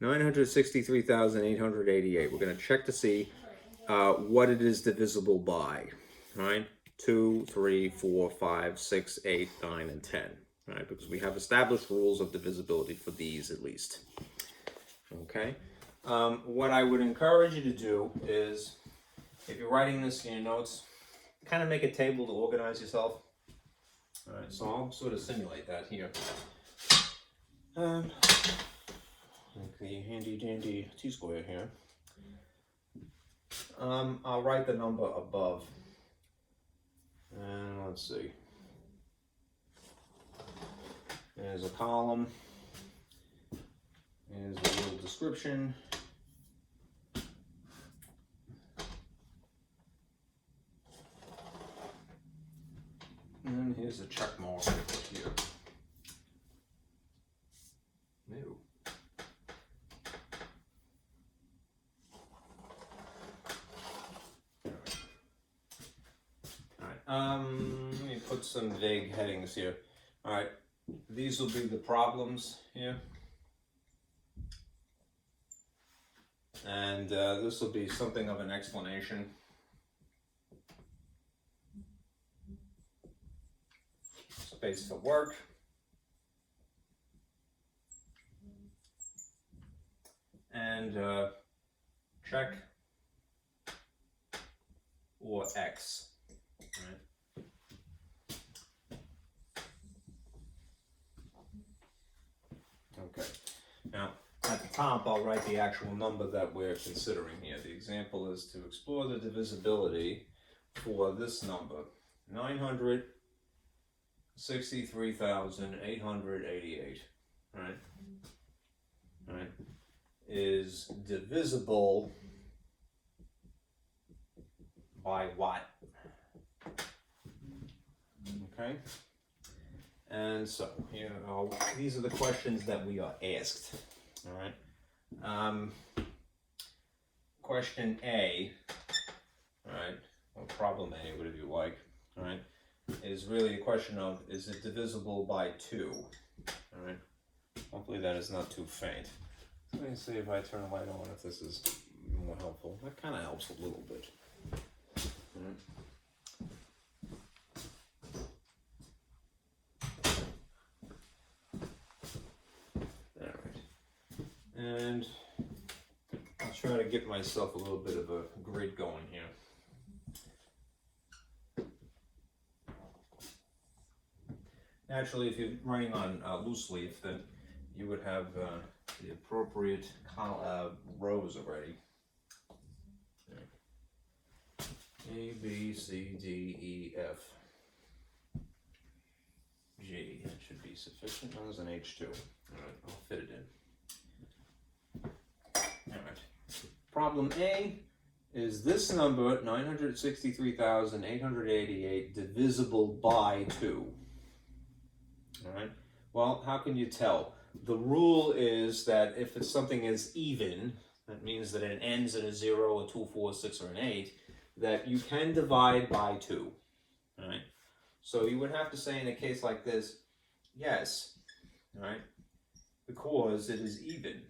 963,888. We're going to check to see what it is divisible by, right? 2, 3, 4, 5, 6, 8, 9, and 10. right? Because we have established rules of divisibility for these at least. Okay. What I would encourage you to do is, if you're writing this in your notes, kind of make a table to organize yourself. All right, so I'll sort of simulate that here. Like the handy dandy T-square here. I'll write the number above. And let's see. There's a column. There's a little description. And here's a check mark here. New. Alright, let me put some vague headings here. Alright, these will be the problems here. And this will be something of an explanation. Space for work. And check or X. Right. Okay. Now, at the top, I'll write the actual number that we're considering here. The example is to explore the divisibility for this number, 963,888, right? Right, is divisible by what? Okay, and so here, these are the questions that we are asked. All right. Question A, all right, or problem A, whatever you like, all right, is really a question of, is it divisible by 2? All right. Hopefully that is not too faint. Let me see if I turn the light on, if this is more helpful. That kind of helps a little bit. All right. And I'll try to get myself a little bit of a grid going here. Naturally, if you're writing on loose leaf, then you would have the appropriate rows already. A, B, C, D, E, F, G. That should be sufficient. That was an H2. All right, I'll fit it in. All right. Problem A is this number, 963,888, divisible by 2. All right. Well, how can you tell? The rule is that if something is even, that means that it ends in a 0, a 2, 4, 6, or an 8, that you can divide by 2. All right. So you would have to say in a case like this, yes, all right, because it is even.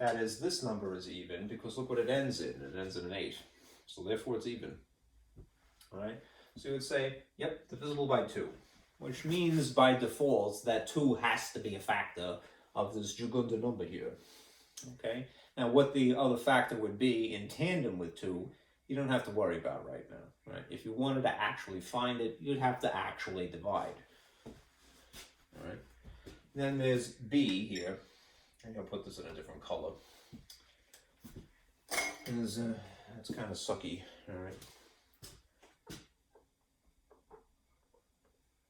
That is, this number is even because look what it ends in. It ends in an 8. So therefore it's even. All right? So you would say, yep, divisible by 2. Which means by default that 2 has to be a factor of this Jugunda number here. Okay? Now what the other factor would be in tandem with 2, you don't have to worry about right now. Right? If you wanted to actually find it, you'd have to actually divide. All right? Then there's B here. I'm going to put this in a different color. It's kind of sucky, all right?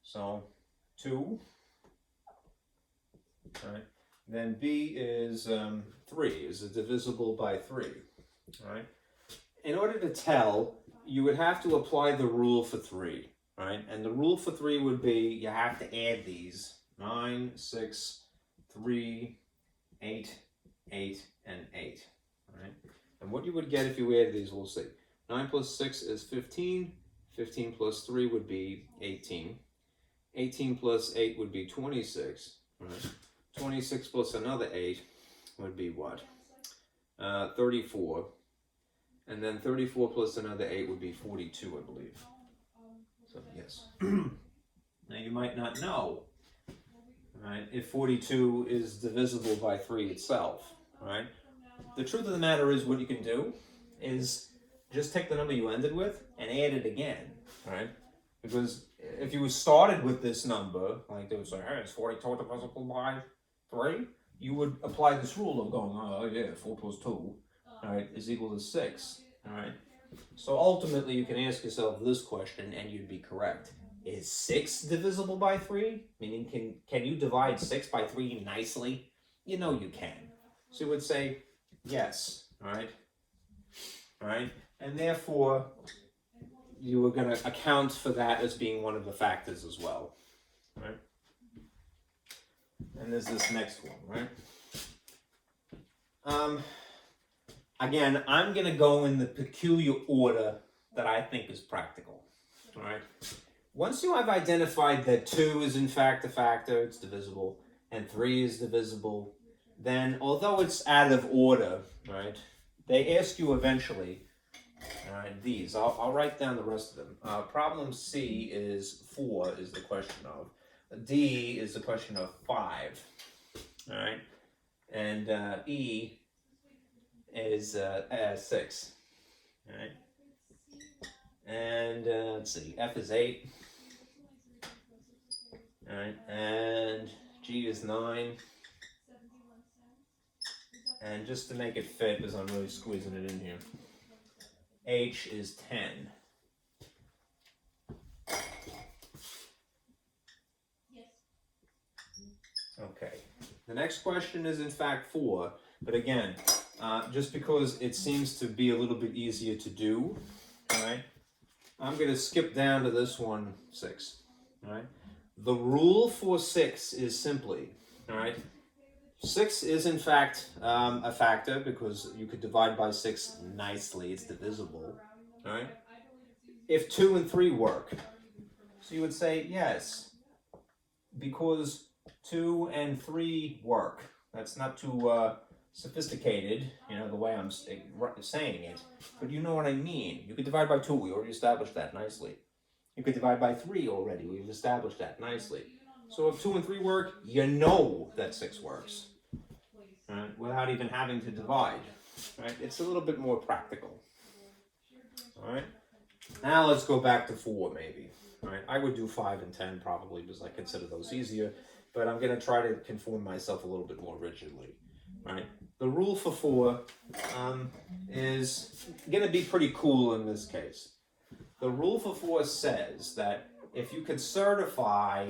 So, 2, all right? Then B is 3, is it divisible by 3, all right? In order to tell, you would have to apply the rule for 3, right? And the rule for 3 would be, you have to add these, 9, 6, 3, 8, 8, and 8, all right? And what you would get if you add these, we'll see. 9 plus 6 is 15. 15 plus 3 would be 18. 18 plus 8 would be 26, all right? 26 plus another 8 would be what? 34. And then 34 plus another 8 would be 42, I believe. So, yes. Now you might not know, right, if 42 is divisible by 3 itself, right? The truth of the matter is what you can do is just take the number you ended with and add it again, right? Because if you started with this number, like they would say, hey, it's 42 divisible by 3, you would apply this rule of going, oh yeah, 4 plus 2, all right, is equal to 6, all right? So ultimately you can ask yourself this question and you'd be correct. Is 6 divisible by 3? Meaning, can you divide 6 by 3 nicely? You know you can. So you would say, yes, all right? All right? And therefore, you were going to account for that as being one of the factors as well, right? And there's this next one, right? Again, I'm going to go in the peculiar order that I think is practical, all right? Once you have identified that 2 is in fact a factor, it's divisible, and 3 is divisible, then although it's out of order, right, they ask you eventually, all right, these. I'll write down the rest of them. Problem C is 4 is the question of. D is the question of 5, all right, and E is 6, all right, and let's see, F is 8, all right, and G is 9, and just to make it fit, because I'm really squeezing it in here, H is 10. Okay, the next question is in fact 4, but again, just because it seems to be a little bit easier to do, all right, I'm going to skip down to this one, 6, all right. The rule for 6 is simply, all right, 6 is in fact a factor because you could divide by 6 nicely, it's divisible, all right, if 2 and 3 work. So you would say yes, because 2 and 3 work. That's not too sophisticated, you know, the way I'm saying it, but you know what I mean. You could divide by 2, we already established that nicely. You could divide by 3 already, we've established that nicely. So if 2 and 3 work, you know that 6 works, right, without even having to divide, right? It's a little bit more practical, all right? Now let's go back to 4 maybe, all right? I would do 5 and 10 probably because I consider those easier, but I'm going to try to conform myself a little bit more rigidly, right? The rule for 4 is going to be pretty cool in this case. The rule for 4 says that if you could certify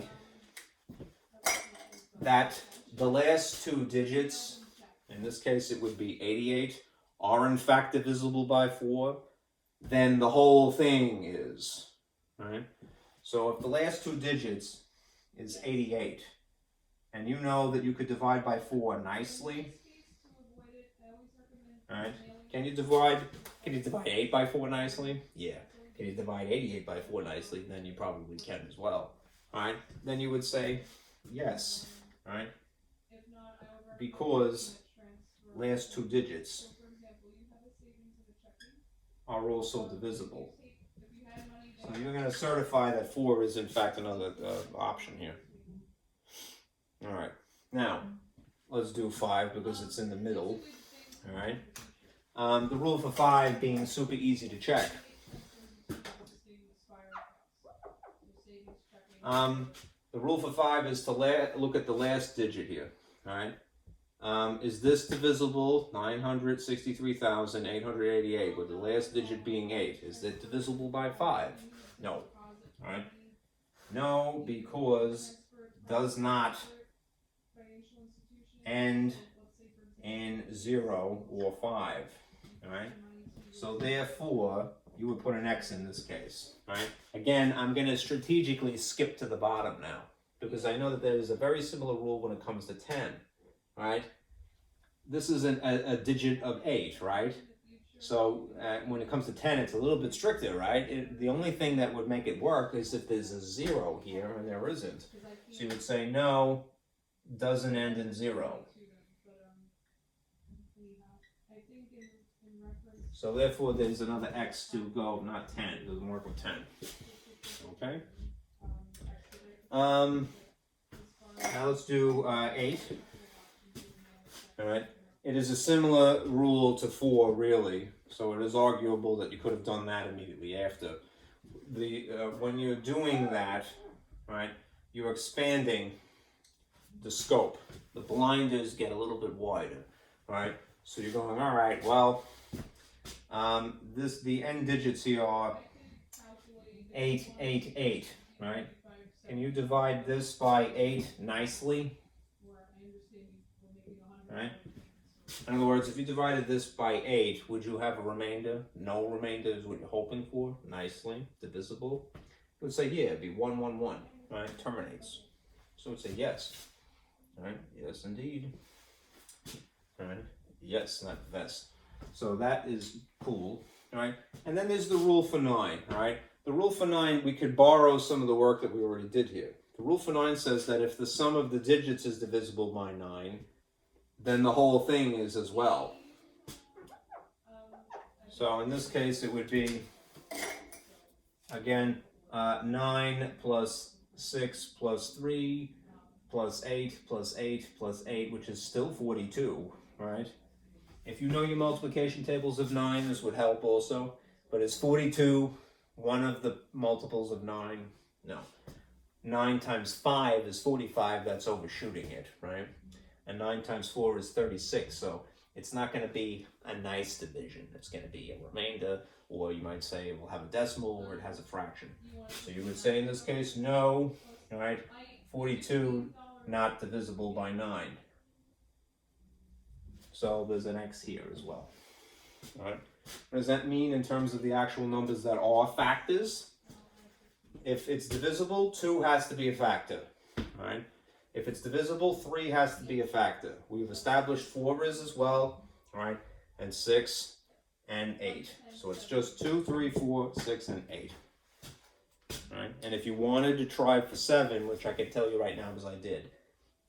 that the last 2 digits, in this case it would be 88, are in fact divisible by 4, then the whole thing is, right? So if the last 2 digits is 88, and you know that you could divide by 4 nicely, right? Can you divide 8 by 4 nicely? Yeah. Can you divide 88 by 4 nicely? Then you probably can as well, right? Then you would say yes, right? Because last 2 digits are also divisible. So you're going to certify that 4 is in fact another option here. All right. Now, let's do 5 because it's in the middle. All right. The rule for 5 being super easy to check. The rule for 5 is to look at the last digit here. All right. Is this divisible? 963,888, with the last digit being 8. Is that divisible by 5? No. All right. No, because does not end in 0 or 5. All right. So therefore, you would put an X in this case. All right. Again, I'm going to strategically skip to the bottom now because I know that there is a very similar rule when it comes to 10. Right? This is a digit of 8, right? So when it comes to 10, it's a little bit stricter, right? The only thing that would make it work is if there's a 0 here and there isn't. So you would say, no, doesn't end in 0. So therefore, there's another X to go, not 10. It doesn't work with 10. Okay? Now let's do 8. All right. It is a similar rule to 4, really. So it is arguable that you could have done that immediately after. When you're doing that, right, you're expanding the scope. The blinders get a little bit wider, right? So you're going, all right, well, the end digits here are 8, 8, 8, right? Can you divide this by 8 nicely? Right? In other words, if you divided this by 8, would you have a remainder? No remainder is what you're hoping for. Nicely divisible. It would say, yeah, it'd be 1, 1, 1. Right? Terminates. So it would say yes. Right? Yes, indeed. Right? Yes, not this. So that is cool. Right? And then there's the rule for 9. Right? The rule for 9, we could borrow some of the work that we already did here. The rule for 9 says that if the sum of the digits is divisible by 9, then the whole thing is as well. So in this case, it would be, again, 9 plus 6 plus 3 plus 8 plus 8 plus 8, which is still 42, right? If you know your multiplication tables of 9, this would help also. But is 42 one of the multiples of 9? No. 9 times 5 is 45, that's overshooting it, right? And 9 times 4 is 36, so it's not going to be a nice division. It's going to be a remainder, or you might say it will have a decimal, or it has a fraction. So you would say in this case, no, all right? 42, not divisible by 9. So there's an X here as well, all right? What does that mean in terms of the actual numbers that are factors? If it's divisible, 2 has to be a factor, all right? If it's divisible, 3 has to be a factor. We've established 4 is as well, right? And 6 and 8. So it's just 2, 3, 4, 6, and 8. Right? And if you wanted to try for 7, which I can tell you right now because I did,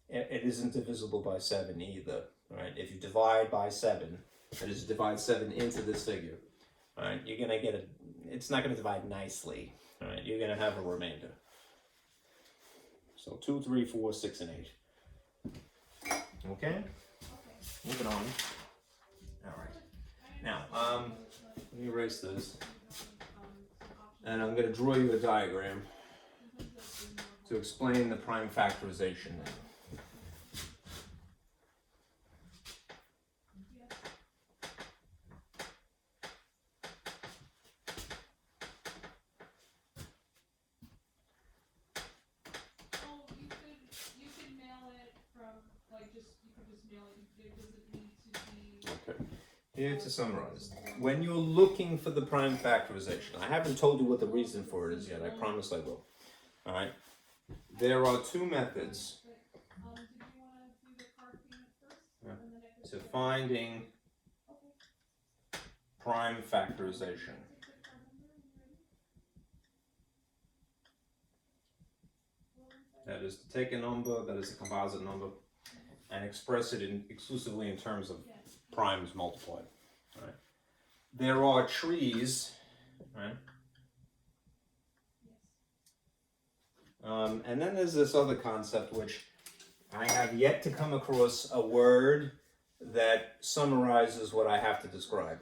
it isn't divisible by 7 either. Right? If you divide by 7, that is, divide 7 into this figure, right? You're gonna get it's not gonna divide nicely. Right? You're gonna have a remainder. So 2, 3, 4, 6, and 8. Okay? Moving on. All right. Now, let me erase this. And I'm going to draw you a diagram to explain the prime factorization. Here to summarize, when you're looking for the prime factorization, I haven't told you what the reason for it is yet, I promise I will. All right, there are 2 methods to finding prime factorization. That is to take a number that is a composite number and express it exclusively in terms of primes multiplied. Right? There are trees, right? And then there's this other concept which I have yet to come across a word that summarizes what I have to describe.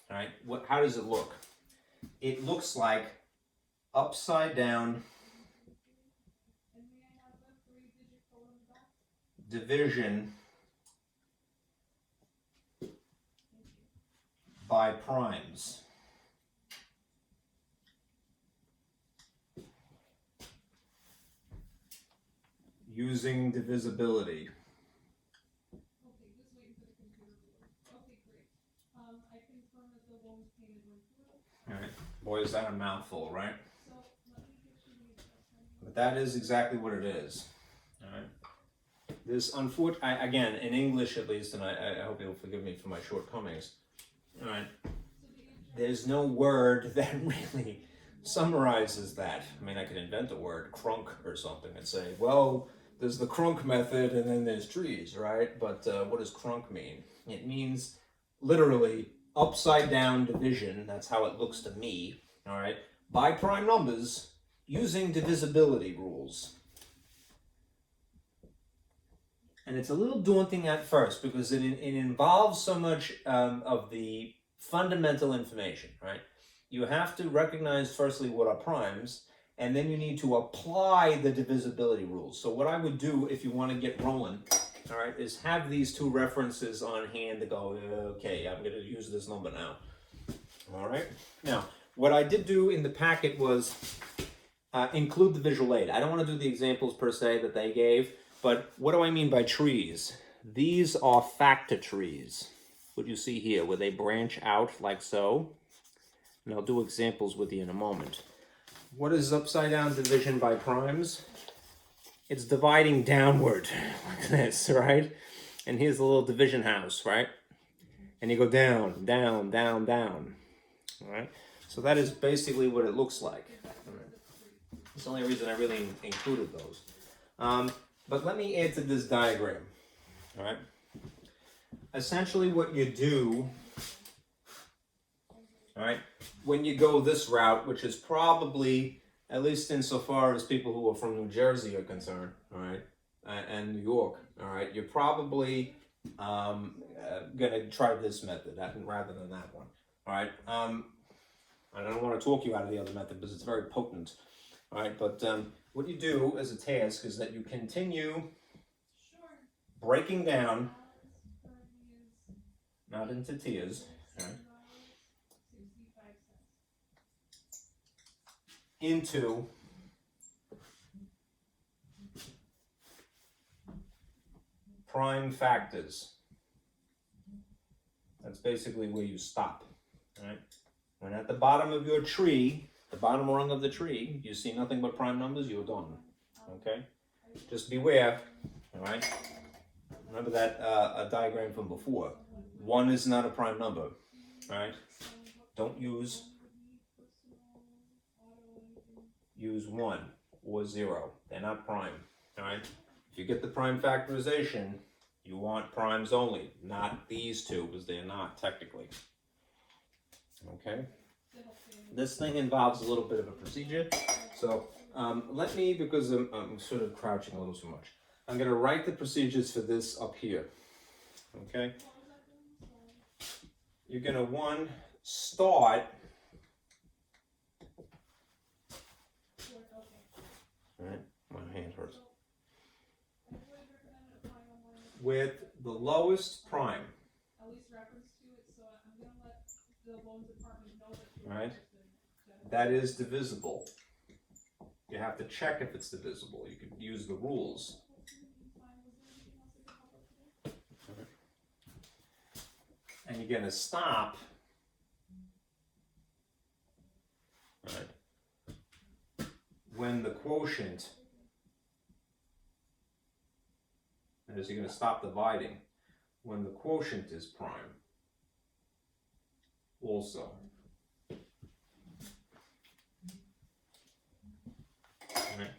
Right? How does it look? It looks like upside down division by primes. Using divisibility. All right. Boy, is that a mouthful, right? But that is exactly what it is. All right. This again, in English at least, and I hope you'll forgive me for my shortcomings. All right. There's no word that really summarizes that. I mean, I could invent a word, crunk or something, and say, well, there's the crunk method and then there's trees, right? But what does crunk mean? It means literally upside down division. That's how it looks to me, all right? By prime numbers using divisibility rules. And it's a little daunting at first because it involves so much of the fundamental information, right? You have to recognize firstly what are primes, and then you need to apply the divisibility rules. So what I would do if you want to get rolling, all right, is have these two references on hand to go, okay, I'm going to use this number now. All right. Now, what I did do in the packet was include the visual aid. I don't want to do the examples per se that they gave, but what do I mean by trees? These are factor trees. What you see here, where they branch out like so. And I'll do examples with you in a moment. What is upside down division by primes? It's dividing downward like this, right? And here's the little division house, right? And you go down, down, down, down, all right? So that is basically what it looks like. It's the only reason I really included those. But let me add to this diagram, all right? Essentially what you do, all right, when you go this route, which is probably, at least insofar as people who are from New Jersey are concerned, all right, and New York, all right, you're probably going to try this method rather than that one, all right? I don't want to talk you out of the other method because it's very potent, all right? But what you do as a task is that you continue breaking down, not into tiers, all right, into prime factors. That's basically where you stop, all right? When at the bottom of your tree, the bottom rung of the tree, you see nothing but prime numbers, you're done, okay? Just beware, all right? Remember that a diagram from before. 1 is not a prime number, all right? Don't use 1 or 0. They're not prime, all right? If you get the prime factorization, you want primes only, not these two, because they're not technically. Okay? This thing involves a little bit of a procedure. So let me, because I'm sort of crouching a little too much, I'm going to write the procedures for this up here. Okay? You're going to, start. All right, my hand hurts. With the lowest prime. All right, that is divisible. You have to check if it's divisible. You can use the rules. And you're going to stop. All right, when the quotient, as you're going to stop dividing, when the quotient is prime also. Right.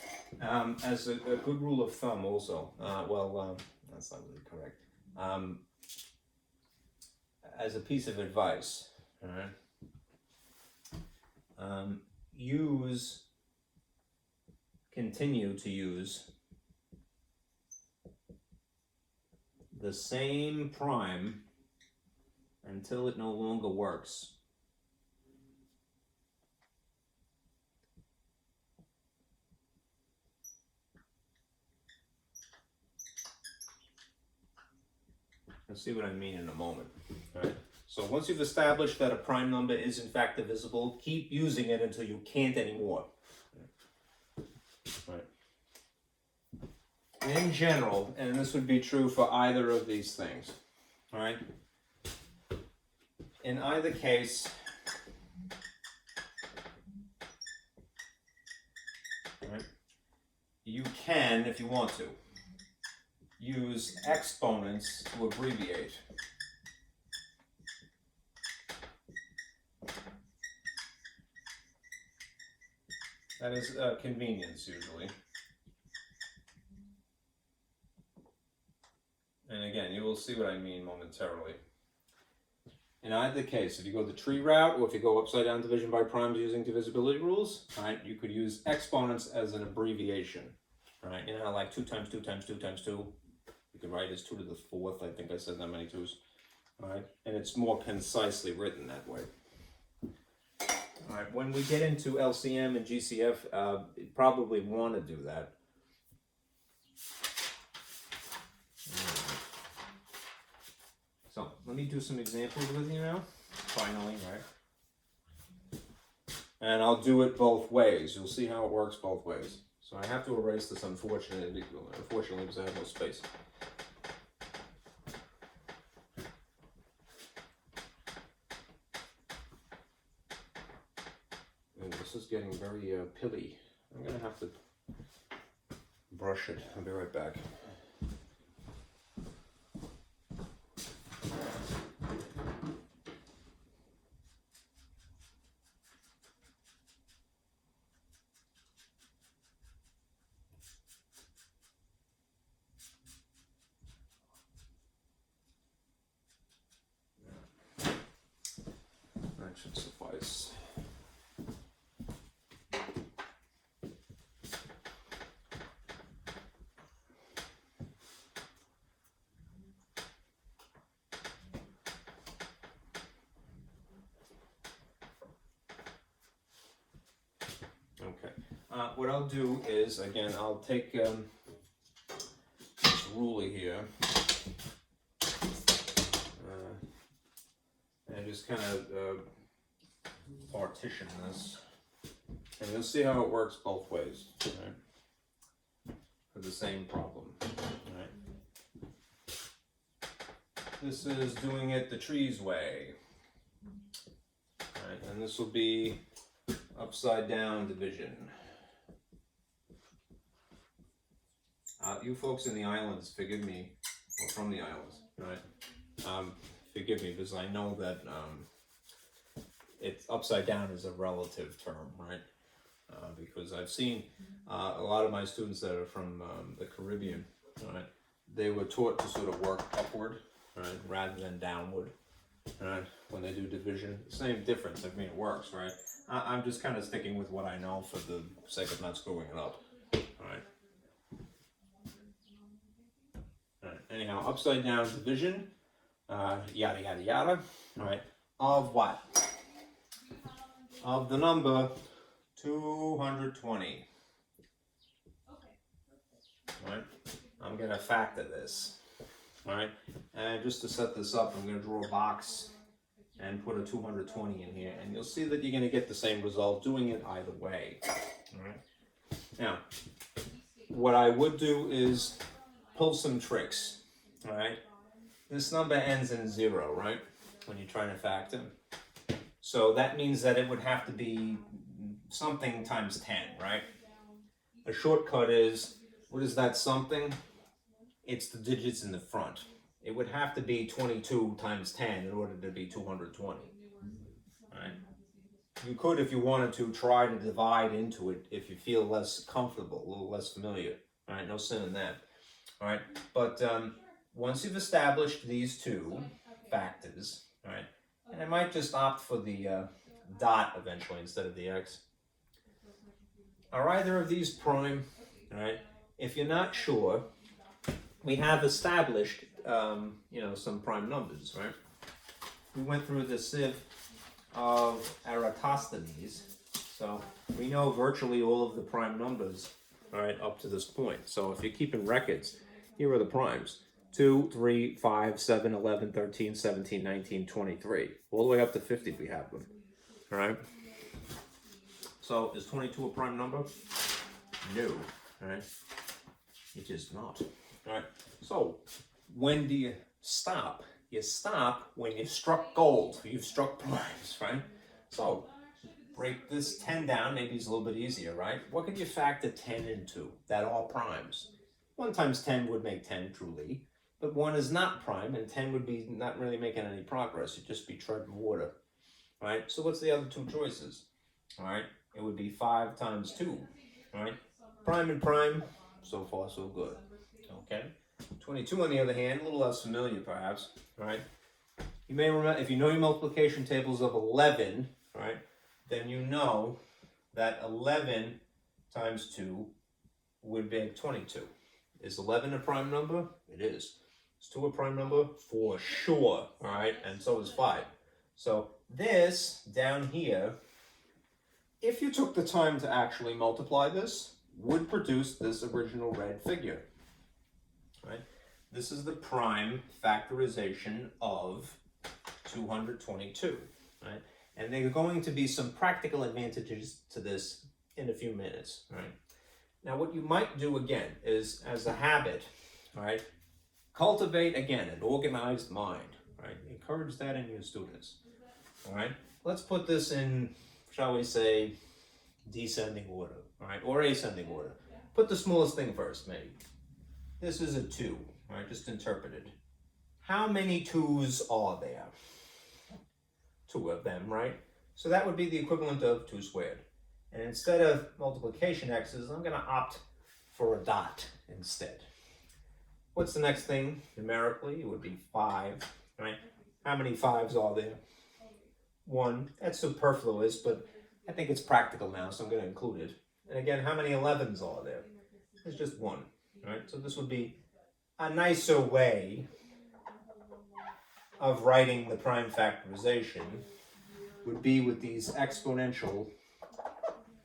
As a good rule of thumb also, that's not really correct. As a piece of advice, all right, continue to use the same prime until it no longer works. You'll see what I mean in a moment. All right. So once you've established that a prime number is in fact divisible, keep using it until you can't anymore. All right. In general, and this would be true for either of these things, all right? In either case, all right, you can, if you want to, use exponents to abbreviate. That is convenience usually. And again, you will see what I mean momentarily. In either case, if you go the tree route or if you go upside down division by primes using divisibility rules, right, you could use exponents as an abbreviation. Right? You know, like 2 times 2 times 2 times 2 could write as 2 to the 4th. I think I said that many 2s. All right, and it's more concisely written that way. All right, when we get into LCM and GCF, you probably want to do that. So let me do some examples with you now, finally, right? And I'll do it both ways. You'll see how it works both ways. So I have to erase this, unfortunately, because I have no space. And this is getting very pilly. I'm going to have to brush it. I'll be right back. That should suffice. Okay. What I'll do is, again, I'll take this ruler here and just kind of partition this, and you'll see how it works both ways, right? For the same problem, right? This is doing it the trees way, right? And this will be upside down division. You folks in the islands, forgive me, or from the islands, right? Forgive me, because I know that it's upside down is a relative term, right? Because I've seen a lot of my students that are from the Caribbean, right? They were taught to sort of work upward, right, rather than downward, right? When they do division, same difference. I mean, it works, right? I'm just kind of sticking with what I know for the sake of not screwing it up, all right? All right. Anyhow, upside down division, yada yada yada. All right. Of what? Of the number 220. All right. I'm gonna factor this. All right. And just to set this up, I'm gonna draw a box and put a 220 in here, and you'll see that you're gonna get the same result doing it either way. All right. Now, what I would do is pull some tricks, all right? This number ends in 0, right? When you're trying to factor. So that means that it would have to be something times 10, right? A shortcut is, what is that something? It's the digits in the front. It would have to be 22 times 10 in order to be 220, right? You could, if you wanted to, try to divide into it if you feel less comfortable, a little less familiar, all right? No sin in that. All right, but once you've established these two factors, all right, and I might just opt for the dot eventually instead of the x. Are either of these prime? All right, if you're not sure, we have established, some prime numbers, right? We went through the Sieve of Aerotosthenes, so we know virtually all of the prime numbers, all right, up to this point. So if you're keeping records, here are the primes. 2, 3, 5, 7, 11, 13, 17, 19, 23. All the way up to 50 we have them. All right? So is 22 a prime number? No. All right? It is not. All right? So when do you stop? You stop when you've struck gold. You've struck primes, right? So break this 10 down. Maybe it's a little bit easier, right? What could you factor 10 into that are primes? 1 times 10 would make 10, truly. But 1 is not prime, and 10 would be not really making any progress. It'd just be treading water. All right? So what's the other two choices? All right? It would be 5 times 2. All right? Prime and prime, so far so good. Okay? 22, on the other hand, a little less familiar, perhaps. All right? You may remember, if you know your multiplication tables of 11, all right, then you know that 11 times 2 would make 22. Is 11 a prime number? It is. Is 2 a prime number? For sure, all right? And so is 5. So this down here, if you took the time to actually multiply this, would produce this original red figure, right? This is the prime factorization of 222, right? And there are going to be some practical advantages to this in a few minutes, right? Now, what you might do again is, as a habit, right, cultivate again an organized mind, right? Encourage that in your students, all right? Let's put this in, shall we say, descending order, all right, or ascending order. Put the smallest thing first, maybe. This is a 2, all right, just interpreted. How many 2's are there? 2 of them, right? So that would be the equivalent of 2 squared. And instead of multiplication x's, I'm going to opt for a dot instead. What's the next thing numerically? It would be 5, right? How many 5's are there? 1. That's superfluous, but I think it's practical now, so I'm going to include it. And again, how many 11's are there? It's just 1, right? So this would be a nicer way of writing the prime factorization, would be with these exponential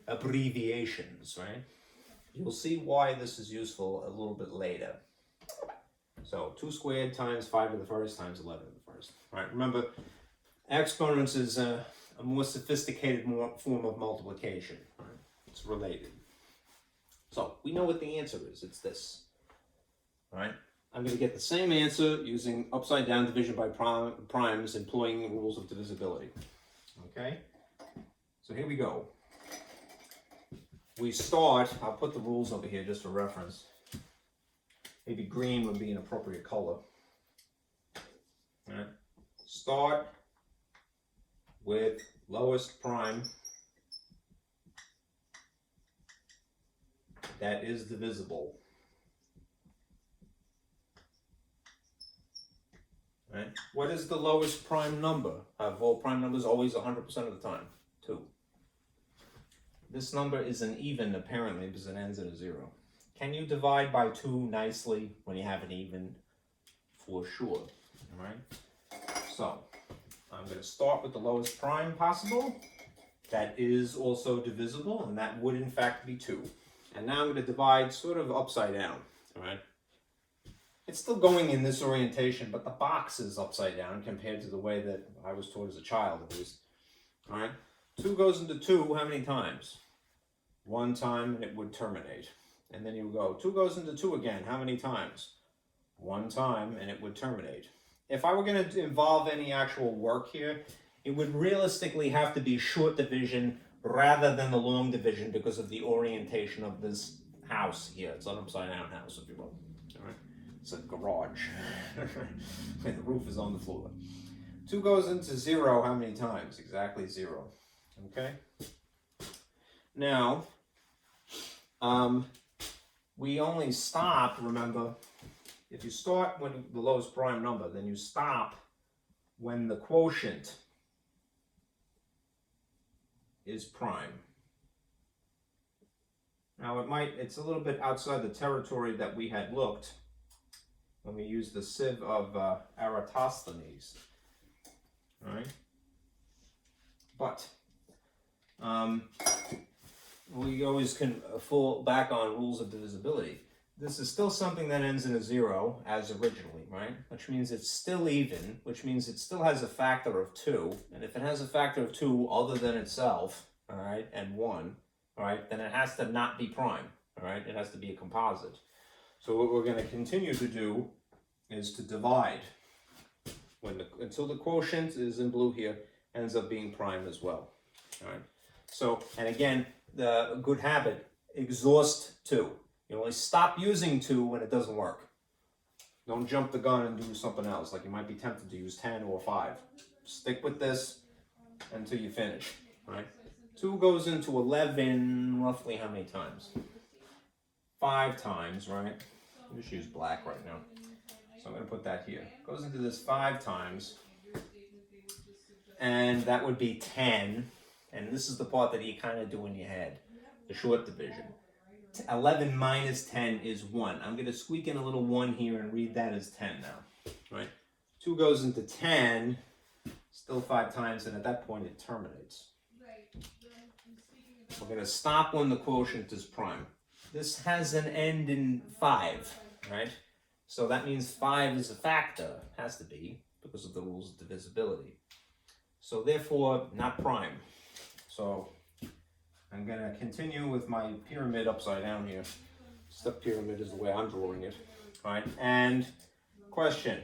abbreviations, right? You'll see why this is useful a little bit later. So 2 squared times 5 to the first times 11 to the first. All right, remember, exponents is a more sophisticated form of multiplication. Right? It's related. So we know what the answer is. It's this. All right? I'm going to get the same answer using upside down division by primes, employing the rules of divisibility. Okay? So here we go. We start, I'll put the rules over here just for reference. Maybe green would be an appropriate color. All right? Start with lowest prime that is divisible. Right? What is the lowest prime number? Of all prime numbers, always 100% of the time. 2. This number is an even, apparently, because it ends in a 0. Can you divide by 2 nicely when you have an even? For sure. All right? So, I'm going to start with the lowest prime possible. That is also divisible, and that would, in fact, be 2. And now I'm going to divide sort of upside down. All right? It's still going in this orientation, but the box is upside down compared to the way that I was taught as a child, at least. All right? 2 goes into 2 how many times? 1 time, and it would terminate. And then you go, 2 goes into 2 again. How many times? 1 time, and it would terminate. If I were going to involve any actual work here, it would realistically have to be short division rather than the long division because of the orientation of this house here. It's an upside down house, if you will. All right? It's a garage. The roof is on the floor. 2 goes into 0 how many times? Exactly 0. Okay? Now, we only stop, remember, if you start when the lowest prime number, then you stop when the quotient is prime. Now it's a little bit outside the territory that we had looked when we used the Sieve of Aerotosthenes, right? But we always can fall back on rules of divisibility. This is still something that ends in a 0 as originally, right? Which means it's still even, which means it still has a factor of 2. And if it has a factor of 2 other than itself, all right, and 1, all right, then it has to not be prime, all right? It has to be a composite. So what we're going to continue to do is to divide until the quotient is in blue here, ends up being prime as well, all right? So, and again, the good habit, exhaust 2. You only stop using 2 when it doesn't work. Don't jump the gun and do something else, like you might be tempted to use 10 or 5. Stick with this until you finish, right? 2 goes into 11 roughly how many times? 5 times, right? I'll just use black right now. So I'm going to put that here. Goes into this 5 times. And that would be 10. And this is the part that you kind of do in your head, the short division. 11 minus 10 is 1. I'm going to squeak in a little 1 here and read that as 10 now. Right? 2 goes into 10, still 5 times, and at that point it terminates. We're going to stop when the quotient is prime. This has an end in 5, right? So that means 5 is a factor, has to be, because of the rules of divisibility. So therefore, not prime. So I'm going to continue with my pyramid upside down here. Step pyramid is the way I'm drawing it. All right, and question.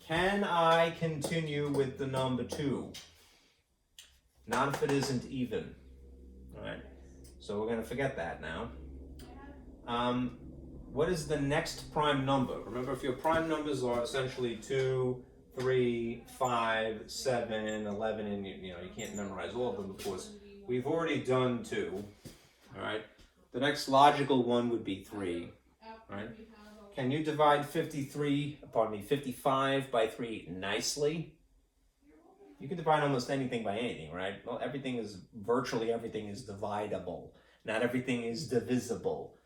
Can I continue with the number 2? Not if it isn't even. All right, so we're going to forget that now. What is the next prime number? Remember, if your prime numbers are essentially 2, 3, 5, 7, 11, and you can't memorize all of them, of course. We've already done 2, all right? The next logical one would be 3, right? Can you divide 55 by 3 nicely? You can divide almost anything by anything, right? Well, virtually everything is dividable. Not everything is divisible,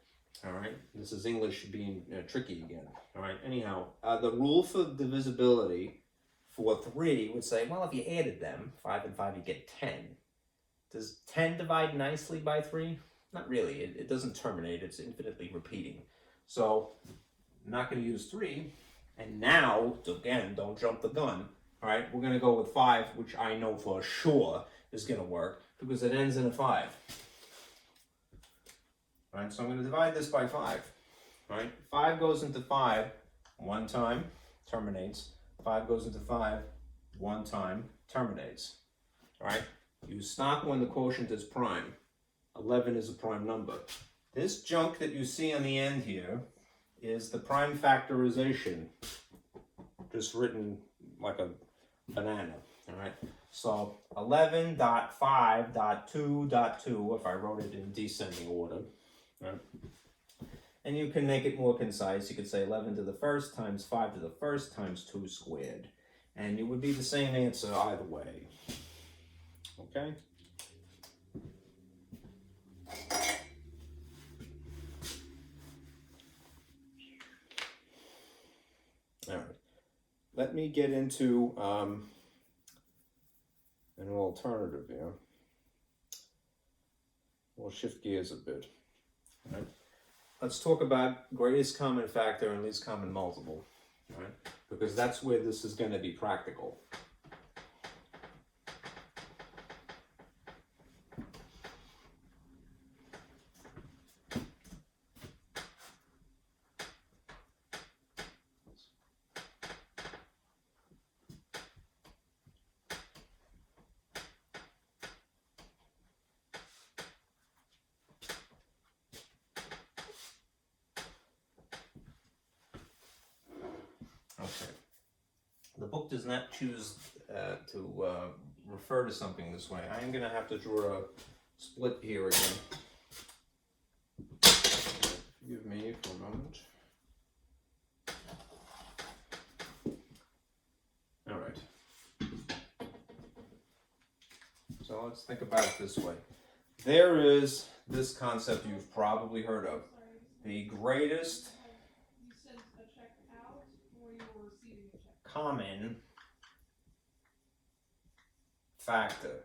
all right? This is English being tricky again, all right? Anyhow, the rule for divisibility for 3 would say, well, if you added them, 5 and 5, you get 10. Does 10 divide nicely by 3? Not really. It doesn't terminate. It's infinitely repeating. So I'm not going to use 3. And now, again, don't jump the gun. All right, we're going to go with 5, which I know for sure is going to work because it ends in a 5. All right, so I'm going to divide this by 5. All right, 5 goes into 5 1 time, terminates. 5 goes into 5 1 time, terminates. All right. You stop when the quotient is prime. 11 is a prime number. This junk that you see on the end here is the prime factorization, just written like a banana, all right? So 11.5.2.2, if I wrote it in descending order, right? And you can make it more concise. You could say 11 to the first times 5 to the first times 2 squared. And it would be the same answer either way. Okay? All right. Let me get into an alternative here. We'll shift gears a bit. All right. Let's talk about greatest common factor and least common multiple. All right? Because that's where this is going to be practical. Okay. The book does not choose to refer to something this way. I am going to have to draw a split here again. Forgive me for a moment. All right. So let's think about it this way. There is this concept you've probably heard of. The greatest common factor.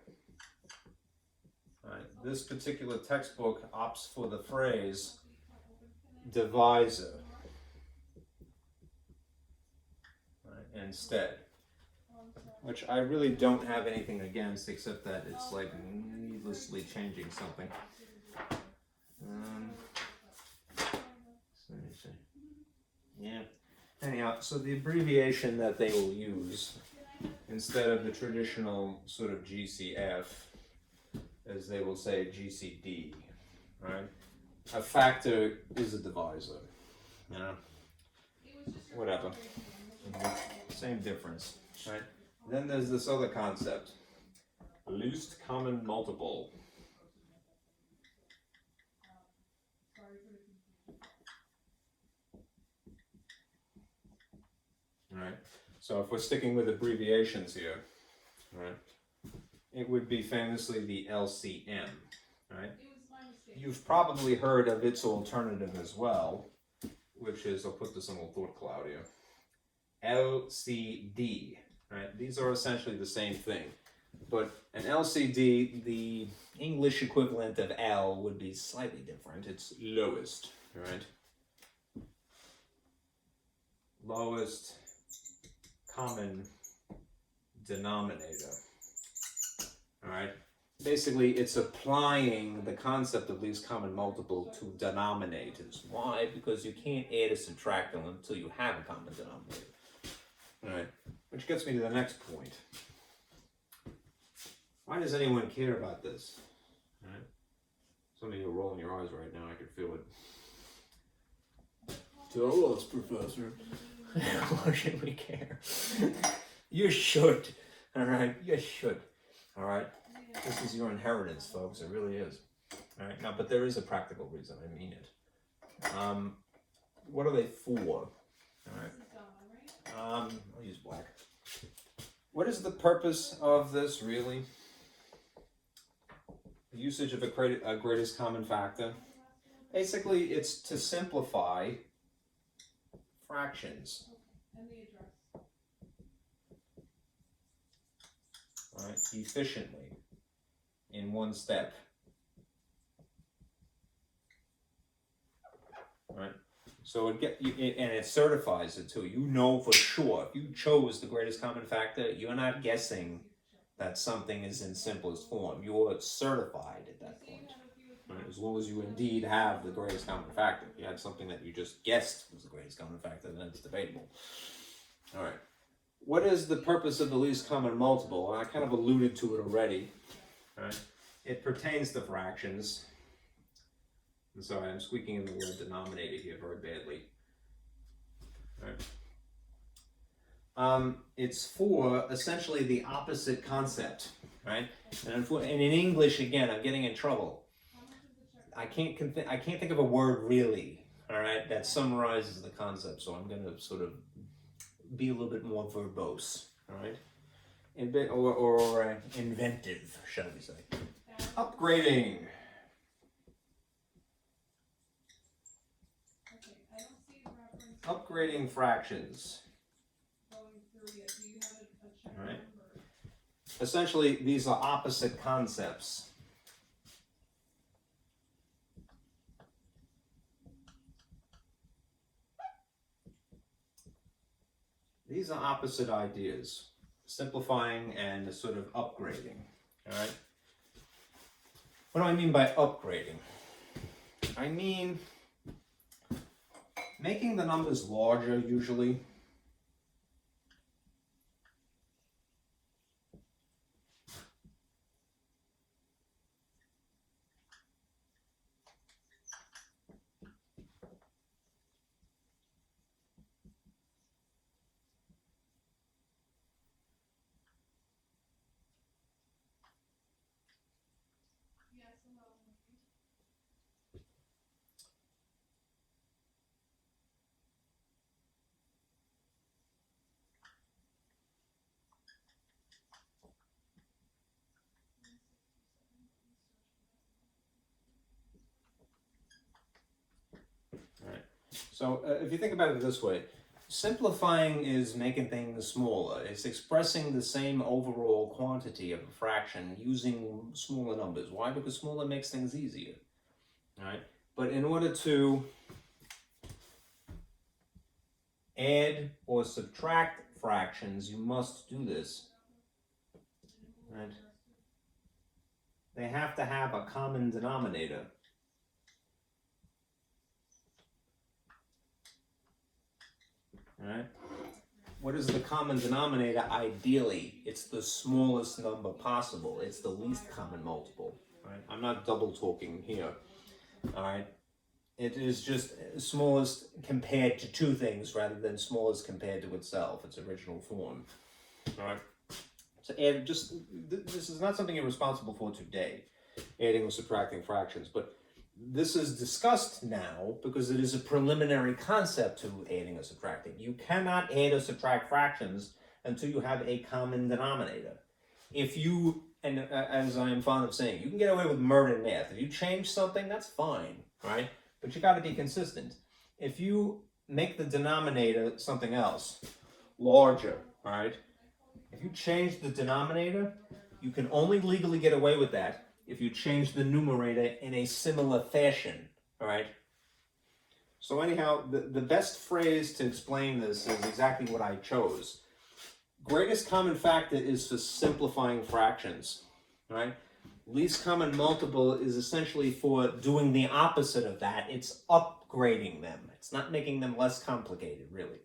All right. This particular textbook opts for the phrase divisor, right, instead, which I really don't have anything against, except that it's like needlessly changing something. Let me see. Yeah. Anyhow, so the abbreviation that they will use instead of the traditional sort of GCF, as they will say GCD, right? A factor is a divisor, you know? Whatever. Same difference, right? Then there's this other concept, least common multiple. Right. So if we're sticking with abbreviations here, right, it would be famously the LCM, right? you've probably heard of its alternative as well, which is, I'll put this in a little thought cloud here, LCD, right? These are essentially the same thing, but an LCD, the English equivalent of L would be slightly different. It's lowest, right? Lowest common denominator, all right? Basically, it's applying the concept of least common multiple to denominators. Why? Because you can't add or subtract them until you have a common denominator. All right, which gets me to the next point. Why does anyone care about this? All right? Some of you are rolling your eyes right now. I can feel it. Tell us, Professor. Why should we care? You should. All right, you should. All right. This is your inheritance, folks. It really is. All right. Now, but there is a practical reason. I mean it. What are they for? All right. I'll use black. What is the purpose of this, really? The usage of a greatest common factor. Basically, it's to simplify fractions. All right, efficiently. In one step. Right? So and it certifies it too. You know for sure, if you chose the greatest common factor, you're not guessing that something is in simplest form. You're certified at that point. Right? As long as you indeed have the greatest common factor. If you had something that you just guessed was the greatest common factor, then it's debatable. All right. What is the purpose of the least common multiple? I kind of alluded to it already. Right. It pertains to fractions. I'm sorry, I'm squeaking in the word denominator here very badly. Right. It's for essentially the opposite concept, right? And in English, again, I'm getting in trouble. I can't think of a word really, all right, that summarizes the concept. So I'm going to sort of be a little bit more verbose, all right? Or inventive, shall we say. Upgrading. Upgrading fractions. All right. Essentially, these are opposite concepts. These are opposite ideas. Simplifying and sort of upgrading, all right? What do I mean by upgrading? I mean making the numbers larger, usually. So if you think about it this way, simplifying is making things smaller. It's expressing the same overall quantity of a fraction using smaller numbers. Why? Because smaller makes things easier. All right? But in order to add or subtract fractions, you must do this. Right? They have to have a common denominator. Right? What is the common denominator? Ideally, it's the smallest number possible. It's the least common multiple. Right? I'm not double talking here. All right? It is just smallest compared to two things rather than smallest compared to itself, its original form. All right? So add this is not something you're responsible for today, adding or subtracting fractions, but this is discussed now because it is a preliminary concept to adding or subtracting. You cannot add or subtract fractions until you have a common denominator. If you and as I am fond of saying, you can get away with murder in math. If you change something, that's fine, right? But you got to be consistent. If you make the denominator something else, larger, right? If you change the denominator, you can only legally get away with that if you change the numerator in a similar fashion, all right? So anyhow, the best phrase to explain this is exactly what I chose. Greatest common factor is for simplifying fractions, right? Least common multiple is essentially for doing the opposite of that. It's upgrading them. It's not making them less complicated, really,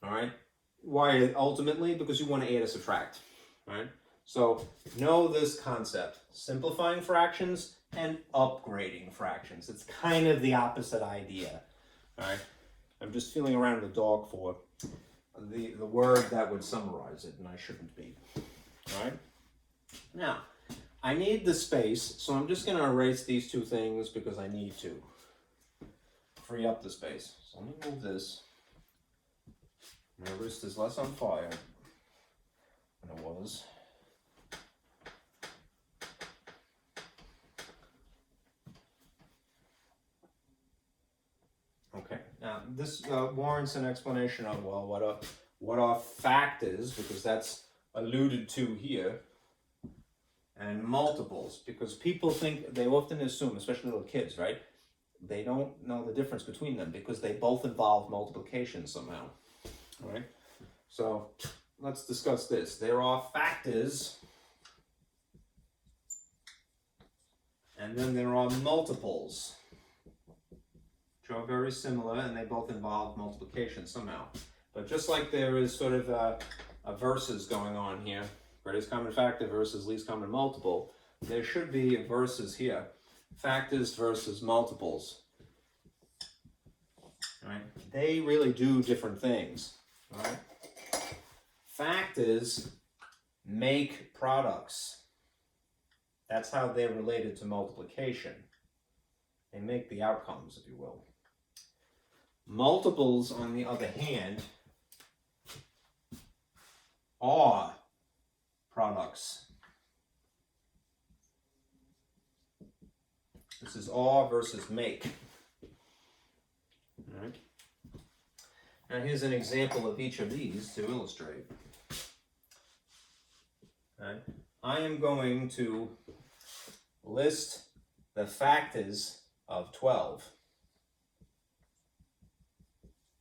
all right? Why ultimately? Because you want to add or subtract, right? So know this concept, simplifying fractions and upgrading fractions. It's kind of the opposite idea, all right? I'm just feeling around in the dark for the word that would summarize it, and I shouldn't be, all right? Now, I need the space, so I'm just going to erase these two things because I need to free up the space. So let me move this. My wrist is less on fire than it was. Okay, now this warrants an explanation of, well, what are factors, because that's alluded to here, and multiples, because people think, they often assume, especially little kids, right? They don't know the difference between them because they both involve multiplication somehow. All right, so let's discuss this. There are factors, and then there are multiples, which are very similar, and they both involve multiplication somehow. But just like there is sort of a versus going on here, greatest common factor versus least common multiple, there should be verses here, factors versus multiples. All right, they really do different things. All right. Factors make products. That's how they're related to multiplication. They make the outcomes, if you will. Multiples, on the other hand, are products. This is are versus make. All right. Now here's an example of each of these to illustrate. Right. I am going to list the factors of 12.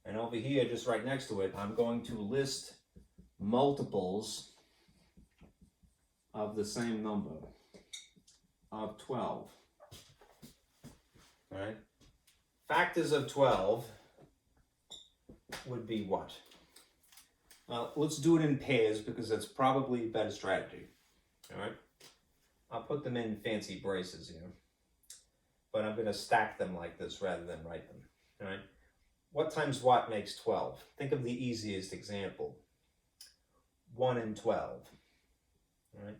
And over here, just right next to it, I'm going to list multiples of the same number, of 12. All right. Factors of 12 would be what? Let's do it in pairs because that's probably a better strategy. All right. I'll put them in fancy braces here, but I'm going to stack them like this rather than write them. All right. What times what makes 12? Think of the easiest example. 1 and 12. All right.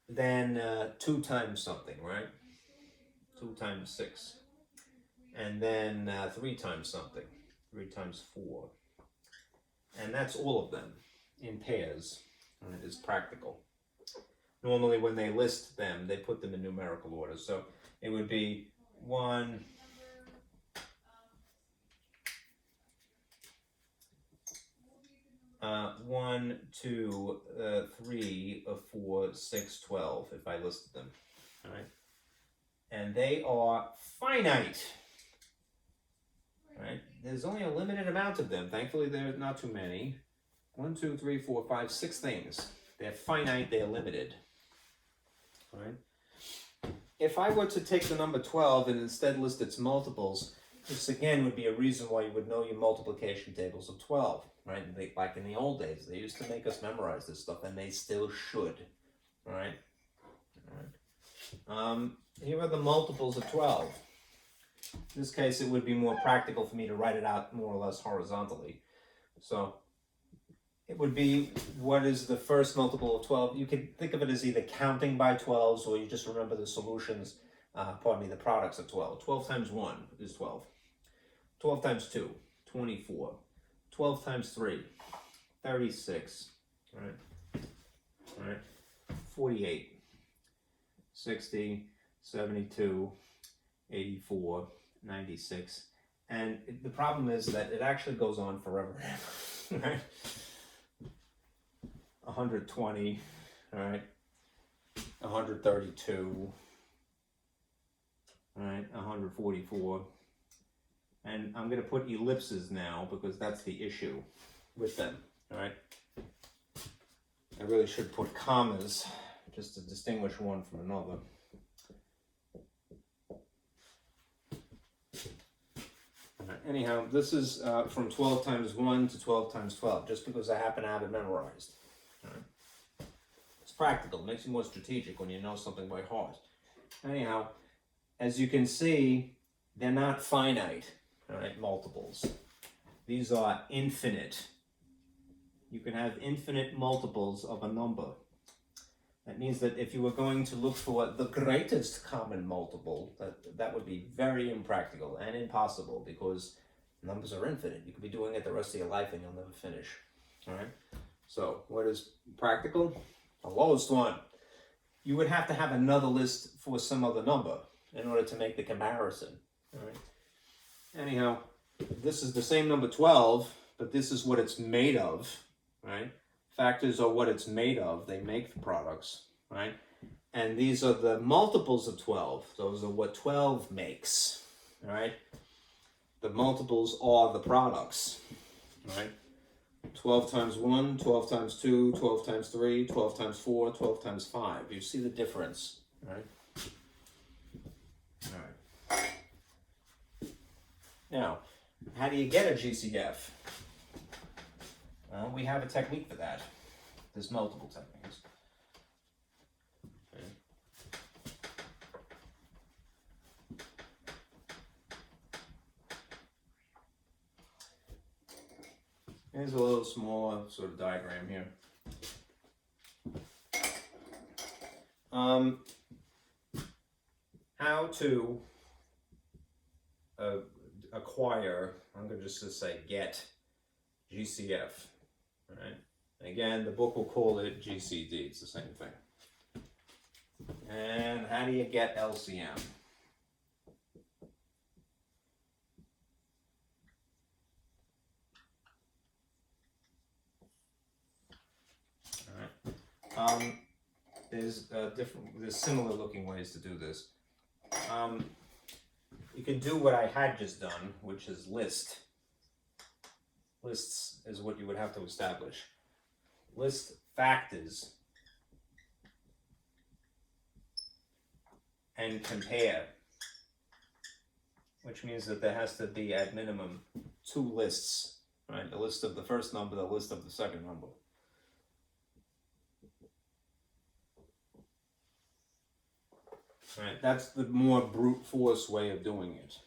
Then 2 times something, right? 2 times 6. And then 3 times something. 3 times 4. And that's all of them in pairs, and it is practical. Normally when they list them, they put them in numerical order. So it would be 1, 1, 2, 3, 4, 6, 12, if I listed them. All right. And they are finite. Right? There's only a limited amount of them. Thankfully, there's not too many. 1, 2, 3, 4, 5, 6 things. They're finite, they're limited. All right? If I were to take the number 12 and instead list its multiples, this again would be a reason why you would know your multiplication tables of 12. Right? Back in the old days, they used to make us memorize this stuff, and they still should. All right? All right. Here are the multiples of 12. In this case, it would be more practical for me to write it out more or less horizontally. So it would be, what is the first multiple of 12? You could think of it as either counting by 12s, or you just remember the solutions, the products of 12. 12 times 1 is 12. 12 times 2, 24. 12 times 3, 36. All right. All right. 48, 60, 72, 84, 96. And the problem is that it actually goes on forever, right? 120, all right, 132, all right, 144. And I'm going to put ellipses now because that's the issue with them, all right? I really should put commas just to distinguish one from another. Anyhow, this is from 12 times 1 to 12 times 12, just because I happen to have it memorized. All right. It's practical. It makes you more strategic when you know something by heart. Anyhow, as you can see, they're not finite, all right, multiples. These are infinite. You can have infinite multiples of a number. That means that if you were going to look for the greatest common multiple, that would be very impractical and impossible because numbers are infinite. You could be doing it the rest of your life and you'll never finish. All right. So what is practical? The lowest one. You would have to have another list for some other number in order to make the comparison. All right. Anyhow, this is the same number 12, but this is what it's made of. Right. Factors are what it's made of. They make the products, right? And these are the multiples of 12. Those are what 12 makes, all right? The multiples are the products, right? 12 times 1, 12 times 2, 12 times 3, 12 times 4, 12 times 5. You see the difference, right? All right. Now, how do you get a GCF? Well, we have a technique for that. There's multiple techniques. Okay. Here's a little small sort of diagram here. How to acquire, I'm going to just say get GCF. All right. Again, the book will call it GCD. It's the same thing. And how do you get LCM? All right. There's similar looking ways to do this. You can do what I had just done, which is list. Lists is what you would have to establish. List factors and compare, which means that there has to be at minimum 2 lists, right? The list of the first number, the list of the second number. Right, that's the more brute force way of doing it.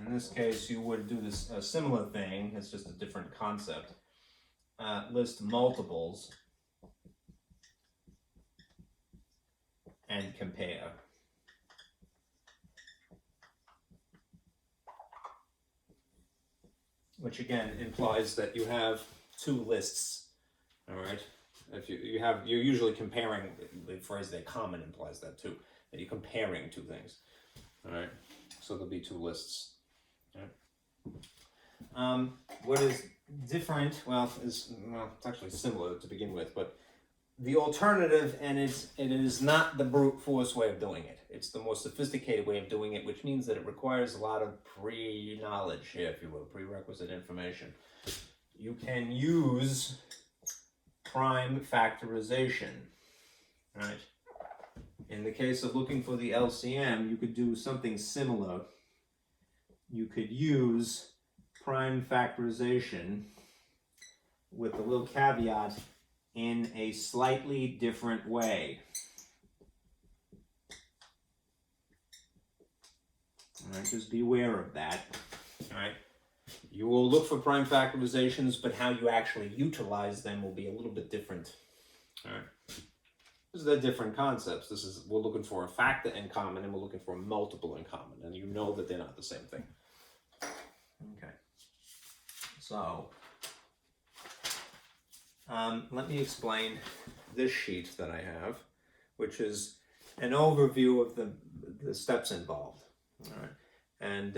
In this case, you would do this a similar thing. It's just a different concept. List multiples and compare. Which again implies that you have 2 lists. All right. If you're usually comparing. The phrase "they're common" implies that too. That you're comparing 2 things. All right. So there'll be 2 lists. Right. What is different, it's actually similar to begin with, but the alternative, and it is not the brute force way of doing it. It's the more sophisticated way of doing it, which means that it requires a lot of pre-knowledge, if you will, prerequisite information. You can use prime factorization, right? In the case of looking for the LCM, you could do something similar. You could use prime factorization with a little caveat in a slightly different way. All right, just be aware of that. All right. You will look for prime factorizations, but how you actually utilize them will be a little bit different. All right. These are different concepts. We're looking for a factor in common, and we're looking for a multiple in common, and you know that they're not the same thing. Okay. So, let me explain this sheet that I have, which is an overview of the steps involved. All right, and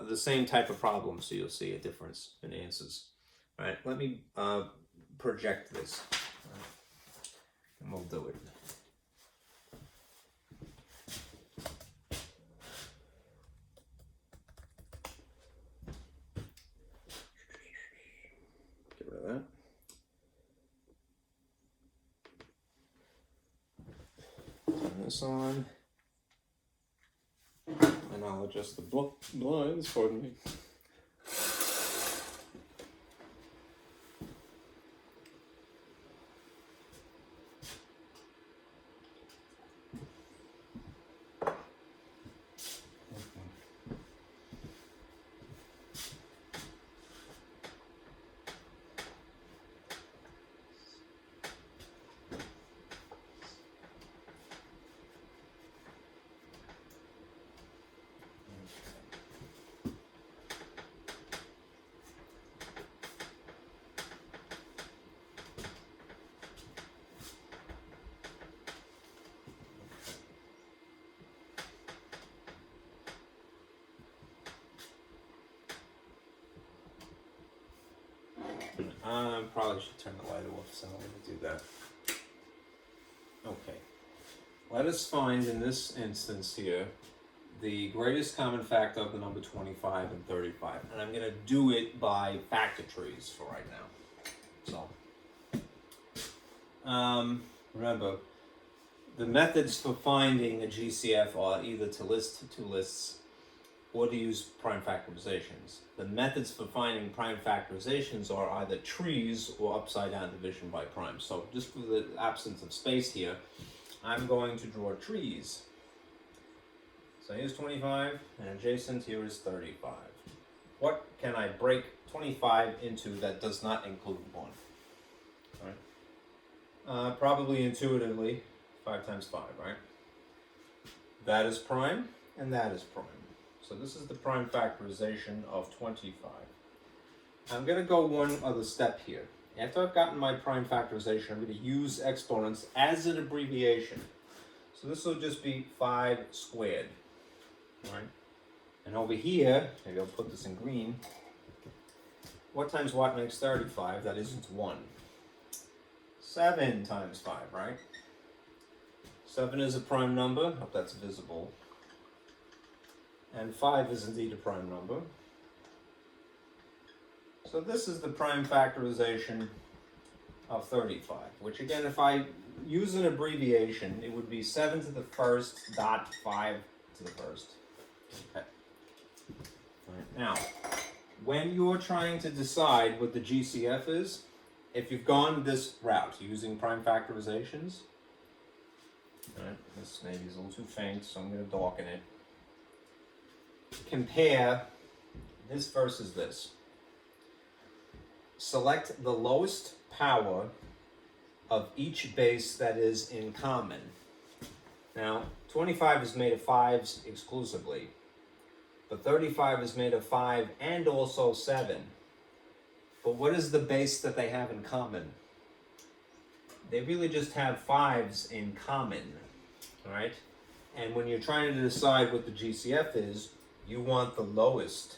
the same type of problem, so you'll see a difference in answers. All right, let me project this, and we'll do it. Get rid of that. Turn this on. And I'll adjust the blinds, pardon me. I probably should turn the light off, so I'm going to do that. Okay. Let us find, in this instance here, the greatest common factor of the number 25 and 35. And I'm going to do it by factor trees for right now. So, remember, the methods for finding a GCF are either to list two lists or to use prime factorizations. The methods for finding prime factorizations are either trees or upside down division by prime. So just for the absence of space here, I'm going to draw trees. So here's 25, and adjacent here is 35. What can I break 25 into that does not include 1? All right. Probably intuitively, 5 times 5, right? That is prime, and that is prime. So this is the prime factorization of 25. I'm going to go one other step here. After I've gotten my prime factorization, I'm going to use exponents as an abbreviation. So this will just be 5 squared. All right? And over here, maybe I'll put this in green. What times what makes 35? That isn't 1. 7 times 5, right? 7 is a prime number. I hope that's visible. And 5 is indeed a prime number. So this is the prime factorization of 35, which again, if I use an abbreviation, it would be 7 to the first dot 5 to the first. Okay. All right. Now, when you're trying to decide what the GCF is, if you've gone this route using prime factorizations, all right, this maybe is a little too faint, so I'm going to darken it. Compare this versus this. Select the lowest power of each base that is in common. Now, 25 is made of 5s exclusively, but 35 is made of 5 and also 7. But what is the base that they have in common? They really just have 5s in common, all right? And when you're trying to decide what the GCF is, you want the lowest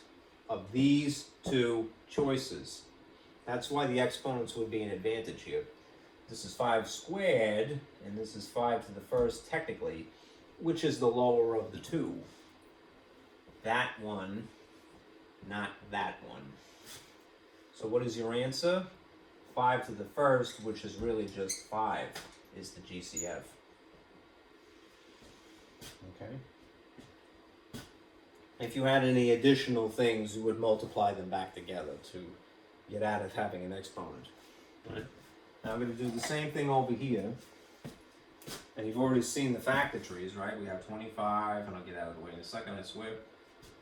of these two choices. That's why the exponents would be an advantage here. This is 5 squared, and this is 5 to the first technically, which is the lower of the two. That one, not that one. So what is your answer? 5 to the first, which is really just 5, is the GCF. Okay. If you had any additional things, you would multiply them back together to get out of having an exponent. Right. Now I'm going to do the same thing over here. And you've already seen the factor trees, right? We have 25, and I'll get out of the way in a second, I swear.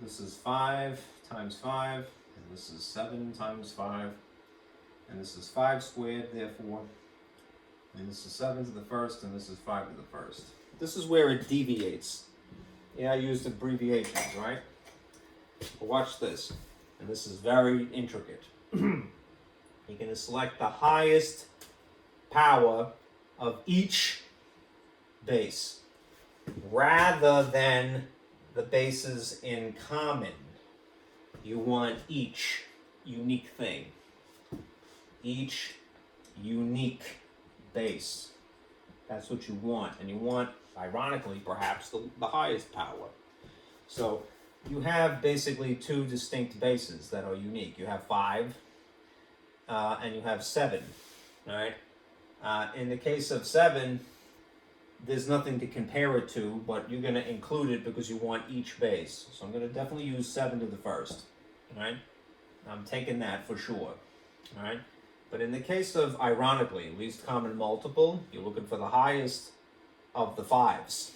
This is 5 times 5, and this is 7 times 5, and this is 5 squared, therefore. And this is 7 to the first, and this is 5 to the first. This is where it deviates. Yeah, I used abbreviations, right? But watch this. And this is very intricate. You're going to select the highest power of each base rather than the bases in common. You want each unique thing, each unique base. That's what you want. And you want, ironically, perhaps the highest power. So you have basically two distinct bases that are unique. You have 5 and you have 7, right? In the case of 7, there's nothing to compare it to, but you're going to include it because you want each base. So I'm going to definitely use 7 to the first, right? I'm taking that for sure, all right? But in the case of, ironically, least common multiple, you're looking for the highest of the 5s.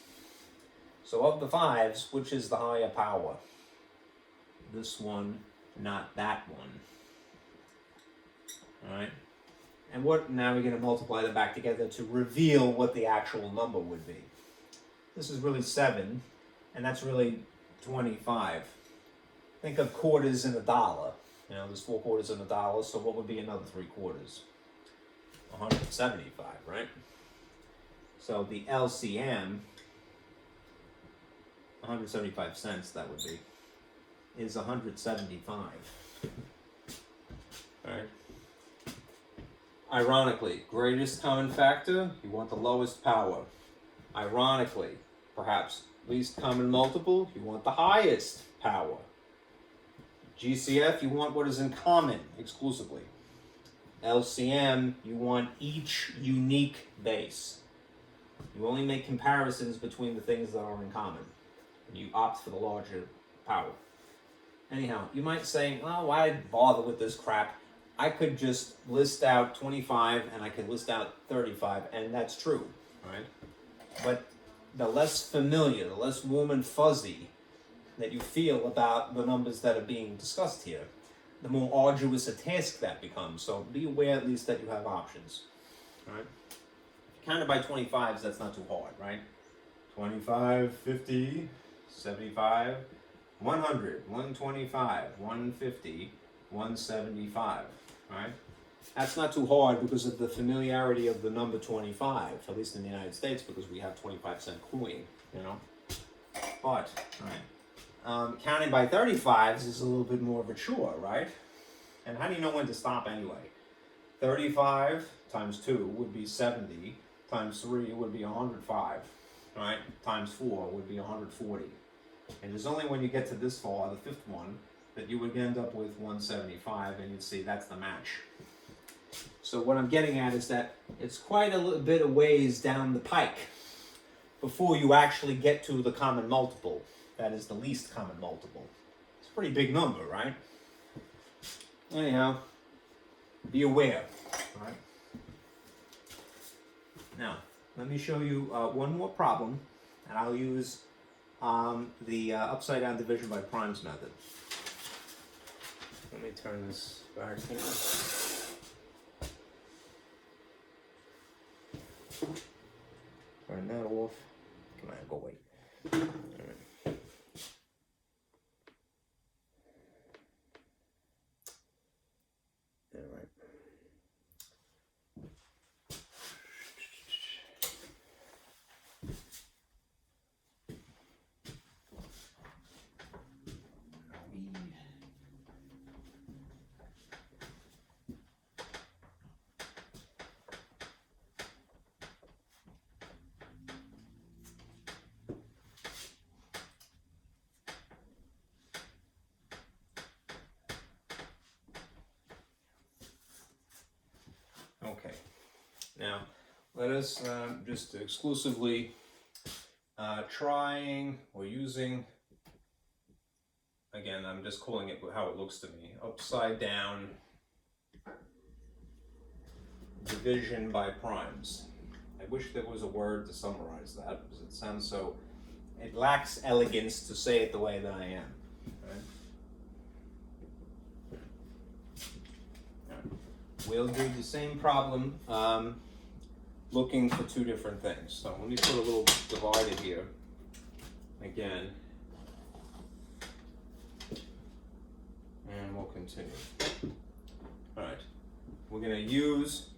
So of the 5s, which is the higher power? This one, not that one. All right? And what, now we're going to multiply them back together to reveal what the actual number would be. This is really 7, and that's really 25. Think of quarters in a dollar. You know, there's 4 quarters in a dollar, so what would be another 3 quarters? 175, right? So the LCM, 175 cents, that would be, is 175. All right? Ironically, greatest common factor, you want the lowest power. Ironically, perhaps least common multiple, you want the highest power. GCF, you want what is in common exclusively. LCM, you want each unique base. You only make comparisons between the things that are in common. And you opt for the larger power. Anyhow, you might say, well, why bother with this crap? I could just list out 25 and I could list out 35, and that's true, right? But the less familiar, the less warm and fuzzy that you feel about the numbers that are being discussed here, the more arduous a task that becomes. So be aware at least that you have options, right? If you count it by 25s, that's not too hard, right? 25, 50, 75, 100, 125, 150, 175, right? That's not too hard because of the familiarity of the number 25, at least in the United States, because we have 25-cent coin, you know? But, right, counting by 35s is a little bit more of a chore, right? And how do you know when to stop anyway? 35 times 2 would be 70, times 3 would be 105, right? Times 4 would be 140. And it's only when you get to this far, the fifth one, that you would end up with 175, and you'd see that's the match. So what I'm getting at is that it's quite a little bit of ways down the pike before you actually get to the common multiple. That is the least common multiple. It's a pretty big number, right? Anyhow, be aware, right? Now, let me show you one more problem, and I'll use the upside down division by primes method. Let me turn this back here. Turn that off. Come on, go away. All right. All right. Okay, now let us just exclusively trying or using, again, I'm just calling it how it looks to me, upside down division by primes. I wish there was a word to summarize that because it sounds so, it lacks elegance to say it the way that I am. Right? We'll do the same problem looking for 2 different things. So let me put a little divider here again, and we'll continue. All right, we're going to use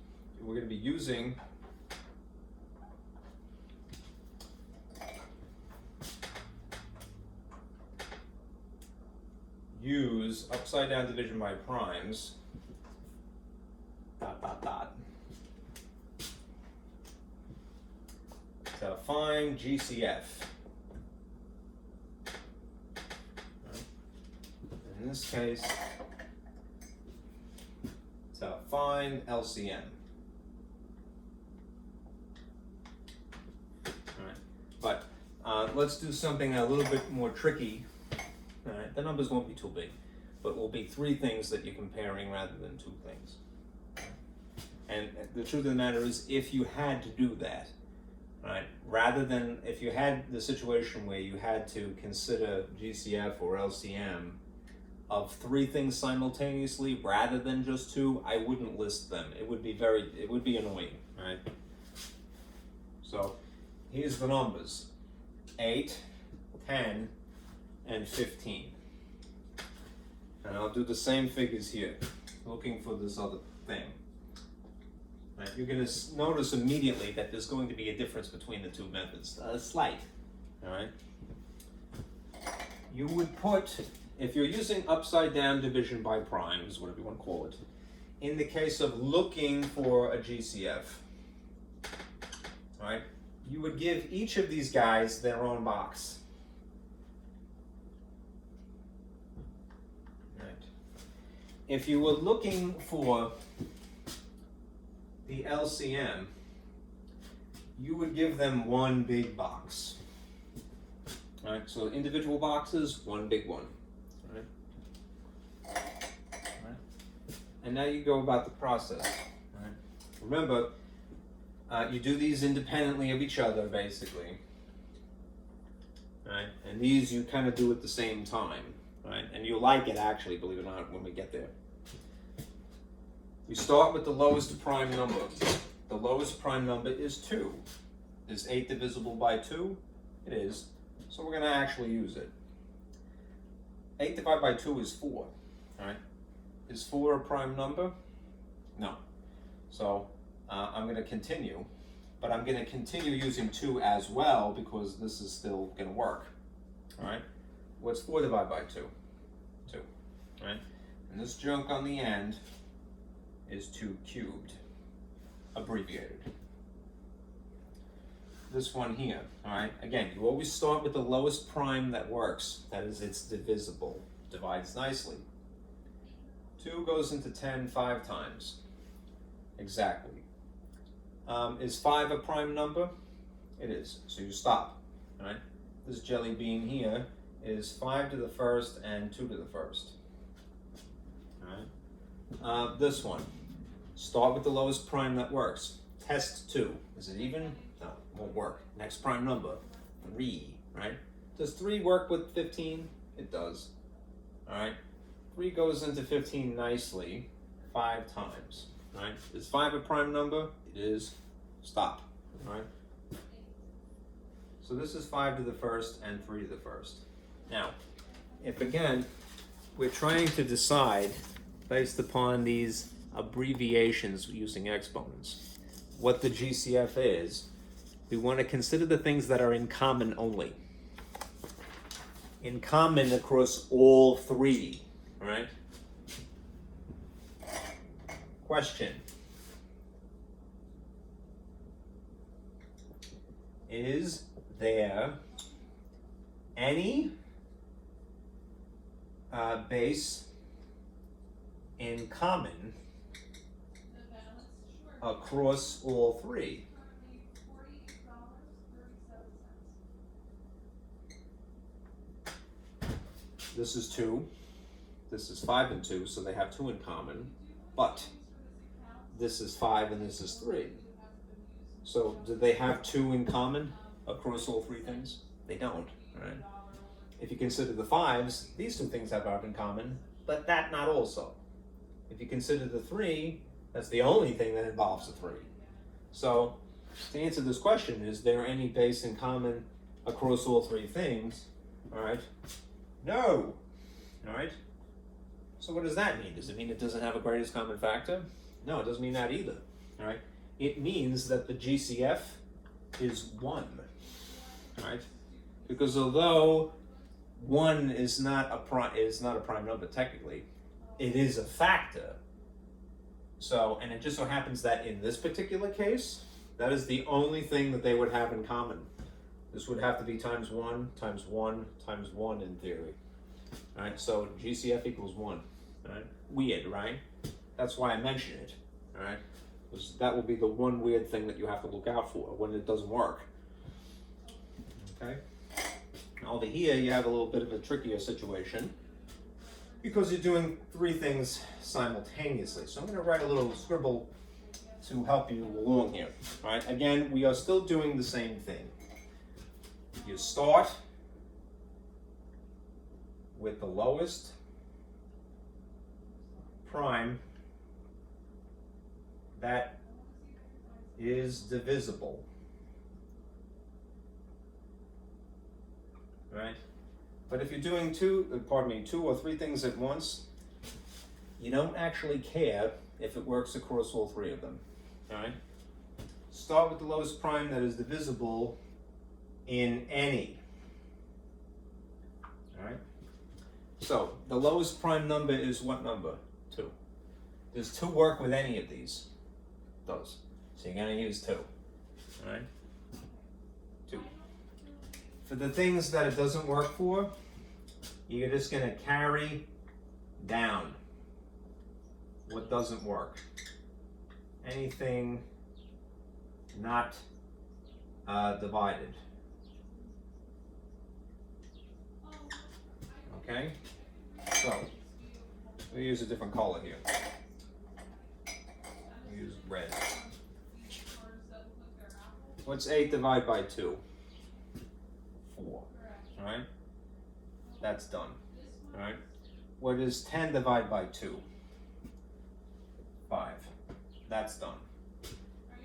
we're going to be using use upside down division by primes, dot, dot, dot, to find GCF. In this case, to find LCM. All right. But let's do something a little bit more tricky. All right. The numbers won't be too big, but will be 3 things that you're comparing rather than 2 things. And the truth of the matter is, if you had to do that, right, rather than if you had the situation where you had to consider GCF or LCM of 3 things simultaneously rather than just 2, I wouldn't list them. It would be annoying, right? So here's the numbers: 8, 10, and 15. And I'll do the same figures here, looking for this other thing. Right, you're going to notice immediately that there's going to be a difference between the 2 methods, slight. All right. You would put, if you're using upside down division by primes, whatever you want to call it, in the case of looking for a GCF, all right, you would give each of these guys their own box. Right. If you were looking for the LCM, you would give them one big box. All right, so individual boxes, one big one. All right. All right. And now you go about the process. All right. Remember, you do these independently of each other, basically. All right. And these you kind of do at the same time. Right. And you'll like it, actually, believe it or not, when we get there. We start with the lowest prime number. The lowest prime number is 2. Is 8 divisible by 2? It is. So we're going to actually use it. 8 divided by 2 is 4. All right. Is 4 a prime number? No. So I'm going to continue. But I'm going to continue using 2 as well because this is still going to work. All right. What's 4 divided by 2? 2. All right. And this junk on the end is 2 cubed, abbreviated. This one here, all right, again, you always start with the lowest prime that works. That is, it's divisible, divides nicely. 2 goes into 10 5 times, exactly. Is 5 a prime number? It is, so you stop, all right? This jelly bean here is 5 to the first and 2 to the first, all right? This one, start with the lowest prime that works. Test 2. Is it even? No, won't work. Next prime number, 3, right? Does 3 work with 15? It does. All right. 3 goes into 15 nicely 5 times, right? Is 5 a prime number? It is. Stop, all right? So this is 5 to the first and 3 to the first. Now, if again, we're trying to decide based upon these abbreviations using exponents, what the GCF is, we want to consider the things that are in common only. In common across all 3, right? Question. Is there any base in common across all 3? This is 2. This is 5 and 2, so they have 2 in common. But this is 5 and this is 3. So do they have 2 in common across all 3 things? They don't, right? If you consider the 5s, these 2 things have in common, but that not also. If you consider the 3, that's the only thing that involves the 3. So to answer this question, is there any base in common across all 3 things? All right. No. All right. So what does that mean? Does it mean it doesn't have a greatest common factor? No, it doesn't mean that either. all right, it means that the GCF is 1, all right? Because although 1 is not a prime number technically, it is a factor. So, and it just so happens that in this particular case, that is the only thing that they would have in common. This would have to be times 1, times 1, times 1 in theory. All right, so GCF equals 1. All right, weird, right? That's why I mention it. All right, because that will be the one weird thing that you have to look out for when it doesn't work. Okay. Over here, you have a little bit of a trickier situation because you're doing 3 things simultaneously. So I'm going to write a little scribble to help you along here. All right. Again, we are still doing the same thing. You start with the lowest prime that is divisible. Right? But if you're doing 2 or 3 things at once, you don't actually care if it works across all 3 of them. All right? Start with the lowest prime that is divisible in any. All right? So the lowest prime number is what number? 2. Does 2 work with any of these? It does. So you're going to use 2. All right? 2. For the things that it doesn't work for, you're just going to carry down what doesn't work. Anything not divided. Okay? So, we'll use a different color here. We'll use red. What's 8 divided by 2? 4. Alright? That's done. Alright? What is 10 divided by 2? 5. That's done.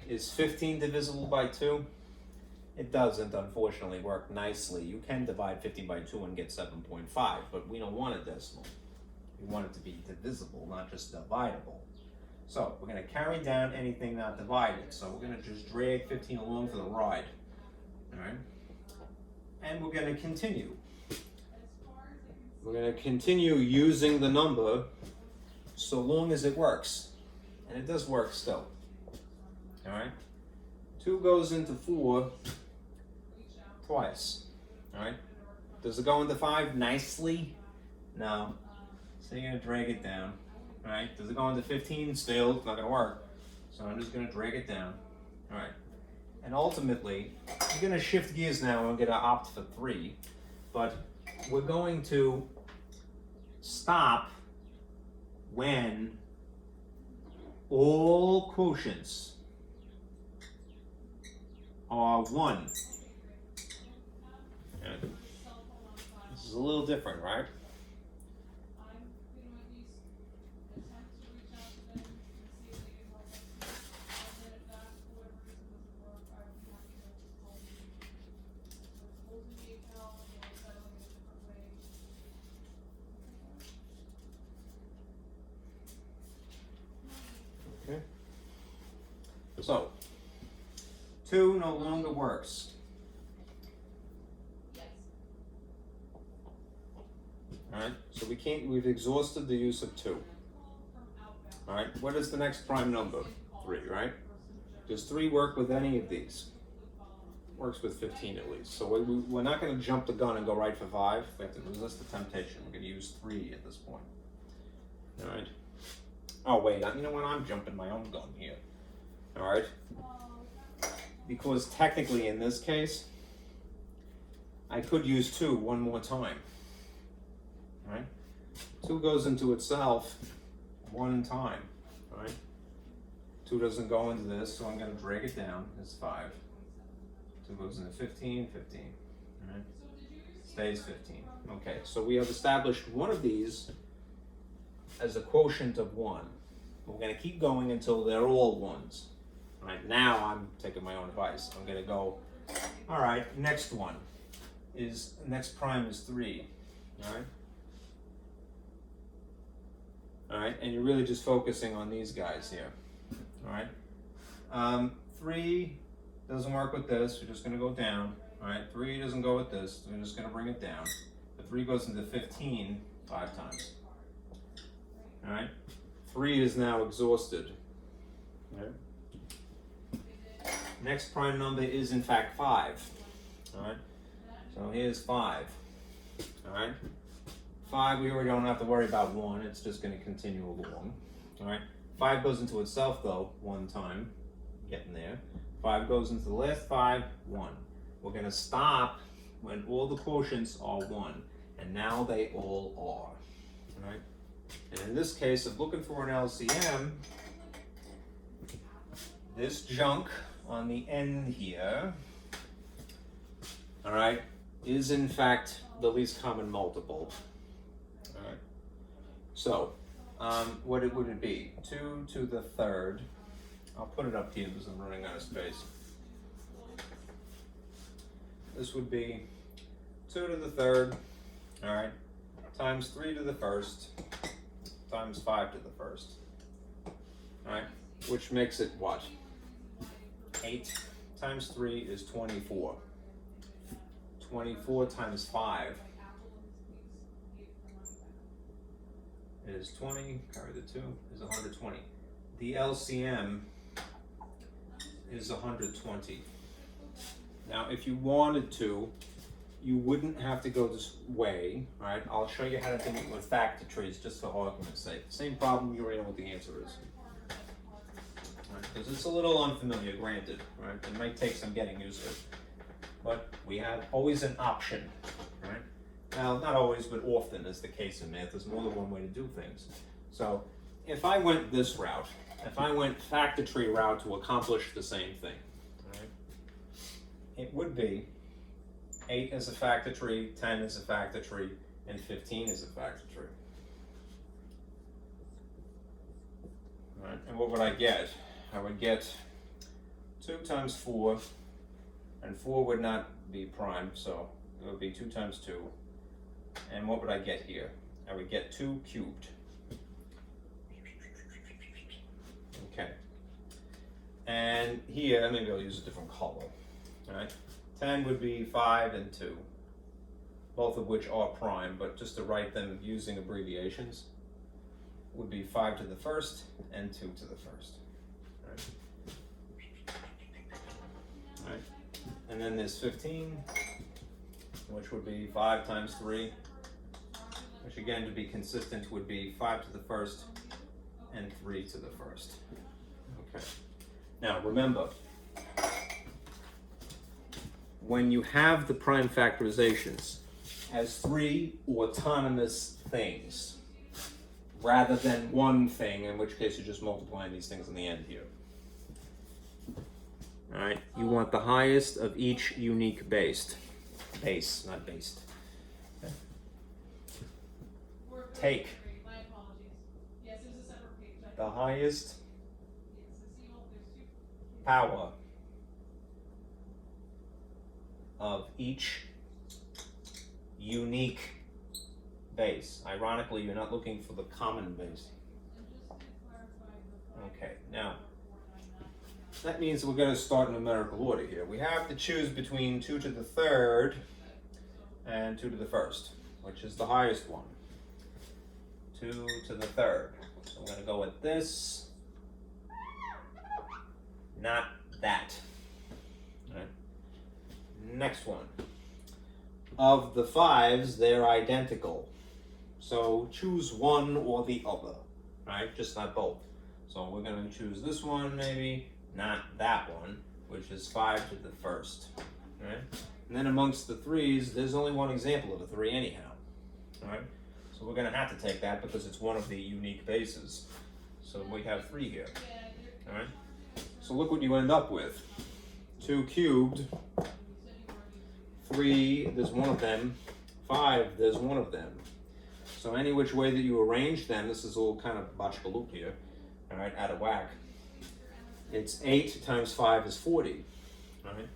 Is 15 divisible by 2? It doesn't, unfortunately, work nicely. You can divide 50 by 2 and get 7.5, but we don't want a decimal. We want it to be divisible, not just dividable. So we're going to carry down anything not divided. So we're going to just drag 15 along for the ride. All right? And we're going to continue. We're going to continue using the number so long as it works. And it does work still. All right? 2 goes into 4 twice. All right? Does it go into 5 nicely? No. So you're going to drag it down. All right? Does it go into 15? Still, it's not going to work. So I'm just going to drag it down. All right? And ultimately, you're going to shift gears now and we're going to opt for 3. But we're going to stop when all quotients are 1. And this is a little different, right? Okay. So 2 no longer works. Alright, so we've exhausted the use of 2. Alright, what is the next prime number? 3, right? Does 3 work with any of these? Works with 15 at least. So we're not going to jump the gun and go right for 5. We have to resist the temptation. We're going to use 3 at this point. Alright. Oh wait, you know what? I'm jumping my own gun here. Alright. Because technically in this case, I could use 2 one more time. Alright? 2 goes into itself 1 time. Alright? 2 doesn't go into this, so I'm going to drag it down. It's 5. 2 goes into 15, 15. Alright? Stays 15. Okay, so we have established one of these as a quotient of 1. We're going to keep going until they're all 1s. Alright, now I'm taking my own advice. I'm going to go, alright, next one is, next prime is 3. Alright? Alright, and you're really just focusing on these guys here. Alright? 3 doesn't work with this, we're just going to go down. All right, 3 doesn't go with this, we're just going to bring it down. The 3 goes into 15 5 times. All right, 3 is now exhausted. All right. Next prime number is in fact 5. All right, so here's 5. All right, 5 we already don't have to worry about 1, it's just going to continue along. All right, 5 goes into itself though one time, getting there. 5 goes into the last 5, 1. We're going to stop when all the quotients are 1, and now they all are. All right, and in this case of looking for an LCM, this junk on the end here, all right, is in fact the least common multiple. All right, so what would it be? 2 to the third. I'll put it up here because I'm running out of space. This would be 2 to the third, all right, times 3 to the first, times 5 to the first, all right, which makes it what? 8 times 3 is 24. 24 times 5 is 20, carry the 2, is 120. The LCM is 120. Now, if you wanted to, you wouldn't have to go this way, right? I'll show you how to do it with factor trees, just for argument's sake. Same problem, you already know what the answer is. Because it's a little unfamiliar, granted, right? It might take some getting used to, but we have always an option, right? Now, not always, but often is the case in math. There's more than one way to do things. So, if I went this route, if I went factor tree route to accomplish the same thing, right? It would be 8 is a factor tree, 10 is a factor tree, and 15 is a factor tree. All right, and what would I get? I would get 2 times 4, and 4 would not be prime, so it would be 2 times 2. And what would I get here? I would get 2 cubed. Okay. And here, maybe I'll use a different color. All right. 10 would be 5 and 2, both of which are prime, but just to write them using abbreviations, would be 5 to the first and 2 to the first. All right. And then there's 15, which would be 5 times 3, which again, to be consistent, would be 5 to the first and 3 to the first. Okay. Now remember, when you have the prime factorizations as 3 autonomous things, rather than one thing, in which case you're just multiplying these things in the end here. All right, you want the highest of each unique base, not based. Okay. Take the highest power of each unique base. Ironically, you're not looking for the common base. Okay, now that means we're going to start in numerical order here. We have to choose between 2 to the third and 2 to the first, which is the highest one. 2 to the third. So I'm going to go with this, not that. All right. Next one. Of the 5s, they're identical. So choose one or the other, right? Just not both. So we're going to choose this one, maybe, not that one, which is 5 to the first, right? And then amongst the 3s, there's only one example of a 3 anyhow, all right? So we're going to have to take that because it's one of the unique bases. So we have 3 here, all right? So look what you end up with. 2 cubed, 3, there's one of them, 5, there's one of them. So any which way that you arrange them, this is all kind of botchkaloop here, all right, out of whack. It's 8 times 5 is 40, all right?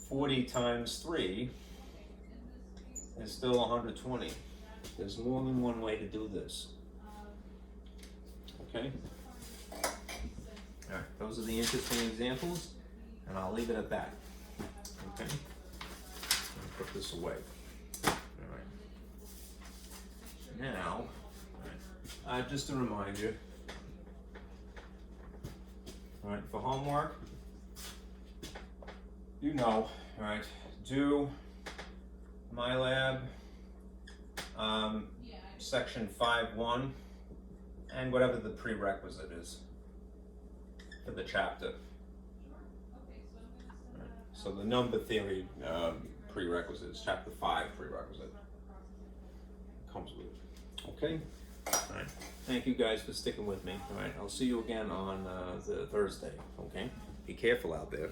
40 times 3 is still 120. There's more than one way to do this, okay? All right, those are the interesting examples, and I'll leave it at that. Okay, I'll put this away. All right. Now, just to remind you, all right, for homework, you know, all right, do my lab, section 5.1, and whatever the prerequisite is for the chapter. Right. So the number theory prerequisite is chapter 5 prerequisite. Comes with it. Okay? All right. Thank you guys for sticking with me. All right. I'll see you again on the Thursday. Okay? Be careful out there.